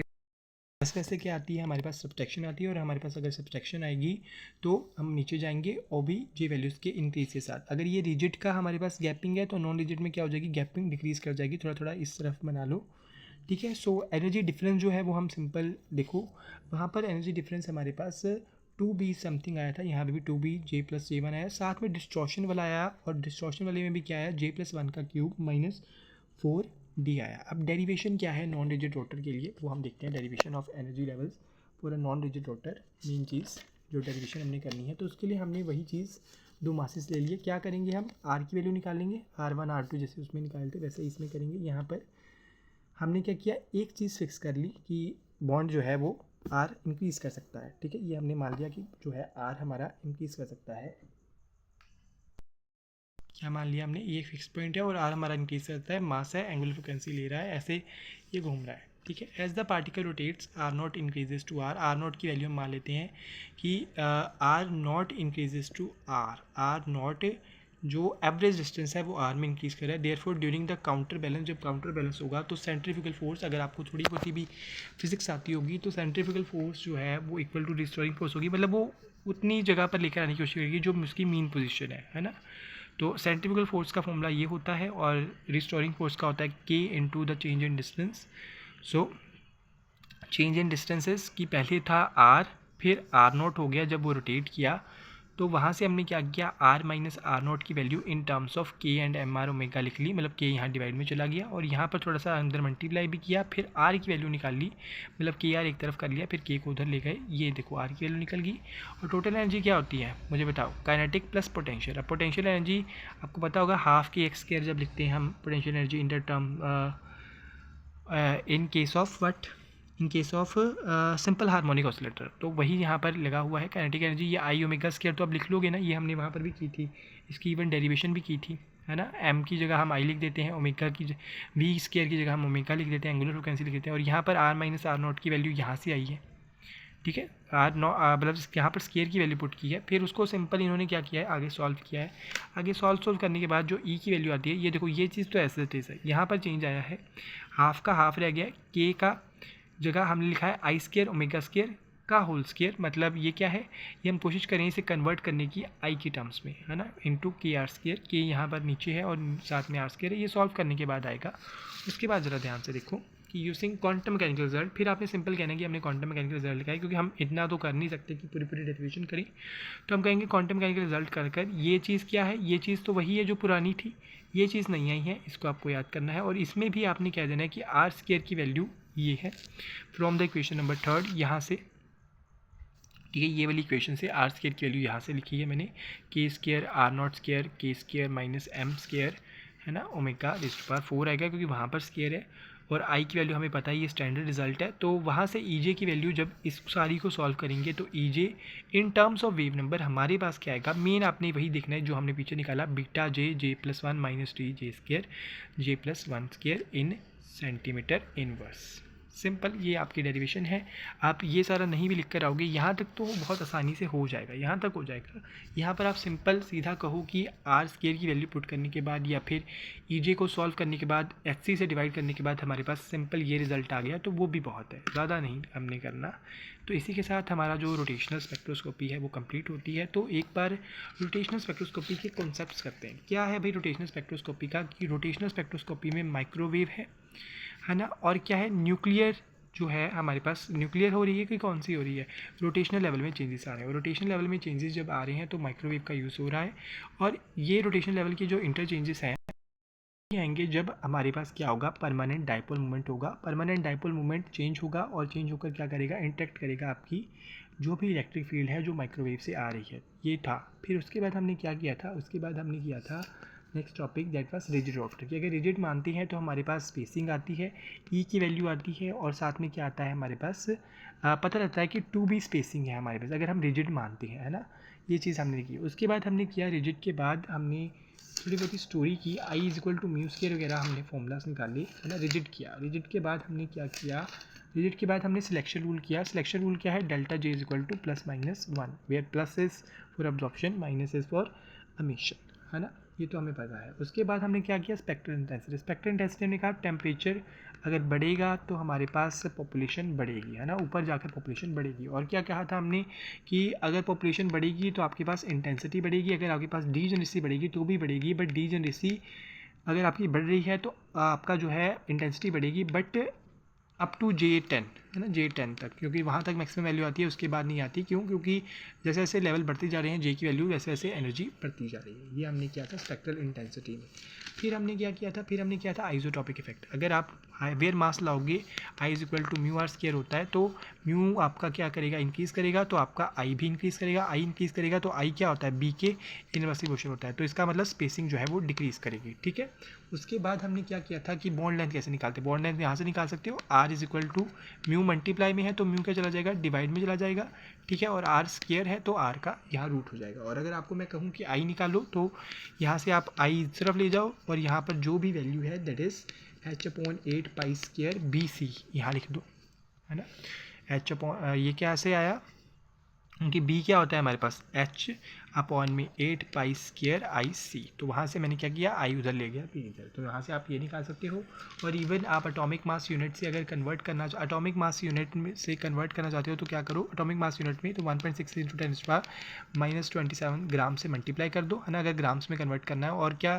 वैसे वैसे क्या आती है, हमारे पास सब्ट्रैक्शन आती है, और हमारे पास अगर सब्ट्रैक्शन आएगी तो हम नीचे जाएंगे और भी जे वैल्यूज़ के इंक्रीज के साथ। अगर ये रिजिड का हमारे पास गैपिंग है तो नॉन रिजिड में क्या हो जाएगी, गैपिंग डिक्रीज़ कर जाएगी। थोड़ा थोड़ा इस तरफ बना लो, ठीक है। सो एनर्जी डिफरेंस जो है वो हम सिंपल देखो, वहाँ पर एनर्जी डिफरेंस हमारे पास 2b समथिंग आया था, यहाँ पे भी 2b जे प्लस जे वन आया, साथ में डिस्टॉर्शन वाला आया, और डिस्टॉर्शन वाले में भी क्या आया, जे प्लस वन का क्यूब माइनस 4d आया। अब डेरिवेशन क्या है नॉन रिजिड रोटर के लिए, वो हम देखते हैं। Derivation of energy levels for a non rigid rotor, main चीज़ जो डेरिवेशन हमने करनी है, तो उसके लिए हमने वही चीज़ दो मासेस ले लिए। क्या करेंगे, हम आर की वैल्यू निकालेंगे, R1 R2 जैसे उसमें निकालते वैसे इसमें करेंगे। यहाँ पर हमने क्या किया, एक चीज़ फिक्स कर ली कि बॉन्ड जो है वो आर इंक्रीज़ कर सकता है, ठीक है। ये हमने मान लिया कि जो है आर हमारा इंक्रीज़ कर सकता है। क्या मान लिया हमने, ये फिक्स पॉइंट है और आर हमारा इंक्रीज करता है, मास है, एंगुलर फ्रिक्वेंसी ले रहा है, ऐसे ये घूम रहा है, ठीक है। As the particle rotates R nought increases to R, R nought की वैल्यू हम मान लेते हैं कि R nought increases to R, R nought जो एवरेज डिस्टेंस है वो आर में इंक्रीज़ कर रहा है। Therefore during the counterbalance, जब काउंटर बैलेंस होगा तो सेंट्रीफ्यूगल फोर्स, अगर आपको थोड़ी बहुत भी फिजिक्स आती होगी तो सेंट्रीफ्यूगल फोर्स जो है वो इक्वल टू रिस्टोरिंग फोर्स होगी, मतलब वो उतनी जगह पर लेकर आने की कोशिश करेगी जो उसकी मीन पोजीशन है ना। तो सेंट्रीफ्यूगल फोर्स का फॉर्मूला ये होता है, और रिस्टोरिंग फोर्स का होता है K into the change in distance. So change in distances की पहले था R, फिर R नोट हो गया जब वो रोटेट किया, तो वहाँ से हमने क्या किया, R माइनस आर नोट की value in terms of K and M R omega लिख ली, मतलब K यहाँ डिवाइड में चला गया, और यहाँ पर थोड़ा सा अंदर मल्टीप्लाई भी किया, फिर R की वैल्यू निकाल ली, मतलब KR एक तरफ कर लिया, फिर K को उधर ले गए, ये देखो R की वैल्यू निकल गई। और टोटल एनर्जी क्या होती है मुझे बताओ, काइनेटिक प्लस पोटेंशियल। अब पोटेंशियल एनर्जी आपको पता होगा, हाफ की एक्स स्क्वायर जब लिखते हैं हम potential energy in the term in case of what, in case of simple harmonic oscillator, तो वही यहाँ पर लगा हुआ है। काइनेटिक एनर्जी ये आई ओमेगा स्क्वायर, तो अब लिख लोगे ना, ये हमने वहाँ पर भी की थी, इसकी इवन डेरिवेशन भी की थी, है ना। एम की जगह हम आई लिख देते हैं, ओमेगा की वी स्क्वायर की जगह हम ओमेगा लिख देते हैं, एंगुलर फ्रिक्वेंसी लिख देते हैं, और यहाँ पर आर माइनस आर नॉट की वैल्यू यहाँ से आई है, ठीक है। आर नॉ मतलब यहाँ पर स्केयर की वैल्यू पुट की है, फिर उसको सिंपल इन्होंने क्या किया है, आगे सॉल्व किया है। आगे सॉल्व करने के बाद जो ई की वैल्यू आती है, ये देखो ये चीज़ तो ऐसे है, यहाँ पर चेंज आया है, हाफ का हाफ रह गया है, के का जगह हमने लिखा है आई स्केयर ओमेगा स्केयर का होल स्केयर, मतलब ये क्या है, ये हम कोशिश करें इसे कन्वर्ट करने की आई की टर्म्स में, है ना, इनटू के आर स्केयर, के यहाँ पर नीचे है और साथ में आर स्केयर है, ये सॉल्व करने के बाद आएगा। उसके बाद ज़रा ध्यान से देखो कि यूजिंग क्वांटम मैकेनिकल रिजल्ट, फिर आपने सिंपल कहना है कि हमने क्वांटम मैकेनिकल रिजल्ट लिखा है, क्योंकि हम इतना तो कर नहीं सकते कि पूरी पूरी डेरिवेशन करें, तो हम कहेंगे क्वांटम मैकेनिकल रिजल्ट कर ये चीज़ क्या है, ये चीज़ तो वही है जो पुरानी थी, ये चीज़ नहीं आई है, इसको आपको याद करना है। और इसमें भी आपने कह देना है कि आर स्केयर की वैल्यू ये है फ्रॉम द इक्वेशन नंबर 3 यहाँ से, ठीक है, ये वाली इक्वेशन से आर स्केयर की वैल्यू यहाँ से लिखी है मैंने, के स्केयर आर नॉट स्केयर के स्केयर माइनस एम स्केयर, है ना, ओमेगा रेज़्ड टू पावर 4 आएगा, क्योंकि वहाँ पर स्केयर है, और आई की वैल्यू हमें पता है, ये स्टैंडर्ड रिजल्ट है। तो वहाँ से ई जे की वैल्यू जब इस सारी को सॉल्व करेंगे तो E J in terms of wave number हमारे पास क्या आएगा, मेन आपने वही देखना है जो हमने पीछे निकाला, बीटा जे जे प्लस वन माइनस टी जे स्केयर जे प्लस वन स्केयर इन सेंटीमीटर इनवर्स। सिंपल, ये आपकी डेरिवेशन है। आप ये सारा नहीं भी लिख कर आओगे, यहाँ तक तो बहुत आसानी से हो जाएगा, यहाँ तक हो जाएगा। यहाँ पर आप सिंपल सीधा कहो कि आर स्केयर की वैल्यू पुट करने के बाद या फिर ई जे को सॉल्व करने के बाद एच सी से डिवाइड करने के बाद हमारे पास सिंपल ये रिजल्ट आ गया, तो वो भी बहुत है, ज़्यादा नहीं हमने करना। तो इसी के साथ हमारा जो रोटेशनल स्पेक्ट्रोस्कोपी है वो कंप्लीट होती है। तो एक बार रोटेशनल स्पेक्ट्रोस्कोपी के कॉन्सेप्ट्स करते हैं। क्या है भाई रोटेशनल स्पेक्ट्रोस्कोपी का, कि रोटेशनल स्पेक्ट्रोस्कोपी में माइक्रोवेव है ना, और क्या है, न्यूक्लियर जो है हमारे पास, न्यूक्लियर हो रही है कि कौन सी हो रही है, रोटेशनल लेवल में चेंजेस आ रहे हैं, और रोटेशनल लेवल में चेंजेस जब आ रहे हैं तो माइक्रोवेव का यूज़ हो रहा है। और ये रोटेशनल लेवल के जो इंटरचेंजेस हैं आएंगे जब हमारे पास क्या होगा, परमानेंट डाइपोल मोमेंट होगा। परमानेंट डाइपोल मोमेंट चेंज होगा और चेंज होकर क्या करेगा, इंटरेक्ट करेगा आपकी जो भी इलेक्ट्रिक फील्ड है जो माइक्रोवेव से आ रही है। ये था। फिर उसके बाद हमने क्या किया था, उसके बाद हमने किया था next topic that was rigid rotor कि अगर रिजिड मानती है तो हमारे पास स्पेसिंग आती है, ई की वैल्यू आती है और साथ में क्या आता है हमारे पास, पता लगता है कि 2b स्पेसिंग है हमारे पास अगर हम रिजिड मानते हैं, है ना। ये चीज़ हमने की। उसके बाद हमने किया रिजिड के बाद हमने थोड़ी बहुत स्टोरी की, I is equal to mu square वगैरह हमने फॉर्मूलाज निकाले, है ना। रिजिड किया। रिजिड के बाद हमने क्या किया, रिजिड के बाद हमने सिलेक्शन रूल किया। सिलेक्शन रूल क्या है, delta J is equal to plus minus one, where plus is for absorption, minus is for emission, है ना। ये तो हमें पता है। उसके बाद हमने क्या किया, स्पेक्ट्रल इंटेंसिटी। स्पेक्ट्रल इंटेंसिटी हमने कहा टेम्परेचर अगर बढ़ेगा तो हमारे पास पॉपुलेशन बढ़ेगी, है ना, ऊपर जाकर पॉपुलेशन बढ़ेगी। और क्या कहा था हमने कि अगर पॉपुलेशन बढ़ेगी तो आपके पास इंटेंसिटी बढ़ेगी, अगर आपके पास डीजेनरेसी बढ़ेगी तो भी बढ़ेगी, बट डीजेनरेसी अगर आपकी बढ़ रही है तो आपका जो है इंटेंसिटी बढ़ेगी, बट अप टू J10, है ना, J10 तक, क्योंकि वहाँ तक मैक्सिमम वैल्यू आती है, उसके बाद नहीं आती। क्यों? क्योंकि जैसे जैसे लेवल बढ़ते जा रहे हैं J की वैल्यू, वैसे वैसे एनर्जी बढ़ती जा रही है। ये हमने किया था स्पेक्ट्रल इंटेंसिटी में। फिर हमने क्या किया था, फिर हमने किया था आइसोटॉपिक इफेक्ट। अगर आप वेयर मास लाओगे, I is equal to mu R square होता है, तो म्यू आपका क्या करेगा, इंक्रीज़ करेगा, तो आपका आई भी इंक्रीज़ करेगा। आई इंक्रीज़ करेगा तो आई क्या होता है, बी के इनवर्सली मोशन होता है, तो इसका मतलब स्पेसिंग जो है वो डिक्रीज़ करेगी, ठीक है। उसके बाद हमने क्या किया था कि बॉन्ड लेंथ कैसे निकालते हैं। बॉन्ड लेंथ यहाँ से निकाल सकते हो, R is equal to mu multiply में है तो म्यू क्या चला जाएगा, डिवाइड में चला जाएगा, ठीक है। और आर स्क्वायर है तो आर का यहाँ रूट हो जाएगा। और अगर आपको मैं कहूँ कि आई निकालो तो यहाँ से आप आई इस तरफ ले जाओ और यहाँ पर जो भी वैल्यू है that is h/8 pi square B C यहाँ लिख दो, है ना। ये क्या से आया, क्योंकि b क्या होता है हमारे पास, h/8 पाई स्क्वायर आई सी, तो वहाँ से मैंने क्या किया, i उधर ले गया, b इधर, तो यहाँ से आप ये निकाल सकते हो। और इवन आप एटॉमिक मास यूनिट से अगर कन्वर्ट करना, एटॉमिक मास यूनिट में से कन्वर्ट करना चाहते हो तो क्या करो, एटॉमिक मास यूनिट में तो 1.6 × 10⁻⁻27 ग्राम से मल्टीप्लाई कर दो, है ना, अगर ग्राम्स में कन्वर्ट करना है। और क्या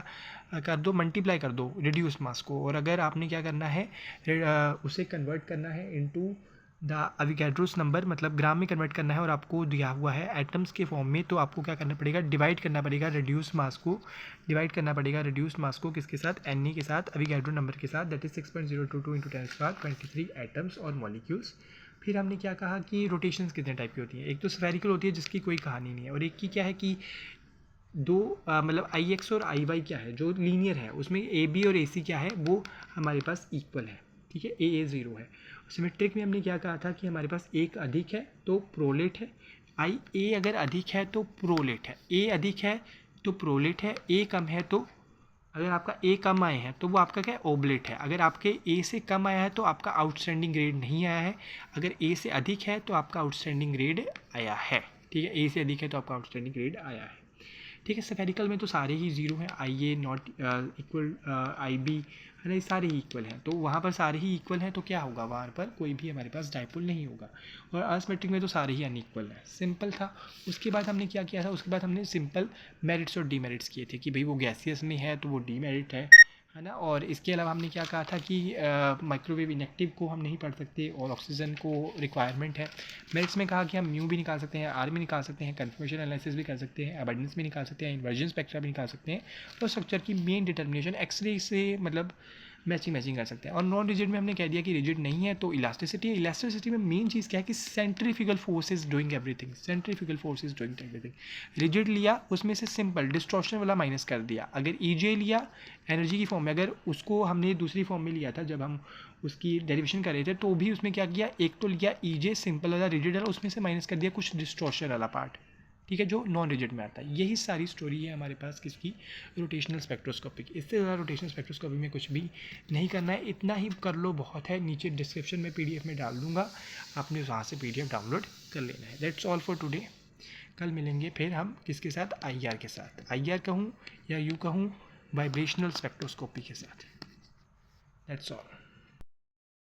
कर दो, मल्टीप्लाई कर दो रिड्यूस मास को। और अगर आपने क्या करना है, उसे कन्वर्ट करना है इनटू द अविगैड्रोस नंबर, मतलब ग्राम में कन्वर्ट करना है, और आपको दिया हुआ है एटम्स के फॉर्म में, तो आपको क्या करना पड़ेगा, डिवाइड करना पड़ेगा रिड्यूस मास को, डिवाइड करना पड़ेगा रिड्यूस मास को किसके साथ, Na के साथ, अविगैड्रो नंबर के साथ, दैट इज 6.022 × 10⁻23 एटम्स और मॉलिक्यूल्स। फिर हमने क्या कहा कि रोटेशंस कितने टाइप की होती है, एक तो स्फेरिकल होती है जिसकी कोई कहानी नहीं है, और एक की क्या है कि दो मतलब आई एक्स और आई वाई क्या है जो लीनियर है, उसमें ए बी और ए सी क्या है वो हमारे पास इक्वल है, ठीक है, ए ज़ीरो है। सिमेट्रिक में हमने क्या कहा था कि हमारे पास एक अधिक है तो प्रोलेट है, आई ए अगर अधिक है तो प्रोलेट है, ए अधिक है तो प्रोलेट है, ए कम है तो, अगर आपका ए कम आए हैं तो वो आपका क्या है, ओबलेट है। अगर आपके ए से कम आया है तो आपका आउटस्टैंडिंग ग्रेड नहीं आया है, अगर ए से अधिक है तो आपका आउटस्टैंडिंग ग्रेड आया है, ठीक है, ए से अधिक है तो आपका आउटस्टैंडिंग ग्रेड आया है, ठीक है। स्फेरिकल में तो सारे ही जीरो हैं, आई ए नॉट इक्वल आई बी, है ना, ये सारे ही इक्वल हैं, तो वहाँ पर सारे ही इक्वल हैं तो क्या होगा, वहाँ पर कोई भी हमारे पास डाइपोल नहीं होगा। और अनसिमेट्रिक में तो सारे ही अनइक्वल हैं, सिंपल था। उसके बाद हमने क्या किया था, उसके बाद हमने सिंपल मेरिट्स और डीमेरिट्स किए थे कि भाई वो गैसियस में है तो वो डीमेरिट है ना। और इसके अलावा हमने क्या कहा था कि माइक्रोवेव इनेक्टिव को हम नहीं पढ़ सकते और ऑक्सीजन को रिक्वायरमेंट है। मेरिट्स में कहा कि हम म्यू भी निकाल सकते हैं, आर भी निकाल सकते हैं, कन्फर्मेशन एनालिसिस भी कर सकते हैं, अबंडेंस भी निकाल सकते हैं, इन्वर्जन स्पेक्ट्रा भी निकाल सकते हैं, और स्ट्रक्चर की मेन डिटर्मिनेशन एक्सरे से मतलब मैचिंग कर सकते हैं। और नॉन रिजिड में हमने कह दिया कि रिजिड नहीं है तो इलास्टिसिटी है। इलास्टिसिटी में मेन चीज़ क्या है कि centrifugal force is doing everything, centrifugal force is doing everything. Rigid लिया उसमें से सिंपल डिस्टॉर्शन वाला माइनस कर दिया। अगर ईजे लिया एनर्जी की फॉर्म में, अगर उसको हमने दूसरी फॉर्म में लिया था जब हम उसकी डेरिवेशन कर रहे थे, तो भी उसमें क्या किया, एक तो लिया ईजे सिंपल वाला रिजिड वाला, उसमें से माइनस कर दिया कुछ डिस्टॉर्शन वाला पार्ट, ठीक है, जो नॉन रिजिड में आता है। यही सारी स्टोरी है हमारे पास किसकी, रोटेशनल स्पेक्ट्रोस्कोपी की। इससे ज़्यादा रोटेशनल स्पेक्ट्रोस्कोपी में कुछ भी नहीं करना है, इतना ही कर लो बहुत है। नीचे डिस्क्रिप्शन में PDF में डाल दूंगा, आपने वहाँ से PDF डाउनलोड कर लेना है। That's all for today. कल मिलेंगे फिर हम किसके साथ, IR के साथ, IR कहूँ या यूँ कहूँ वाइब्रेशनल स्पेक्ट्रोस्कोपी के साथ। That's all.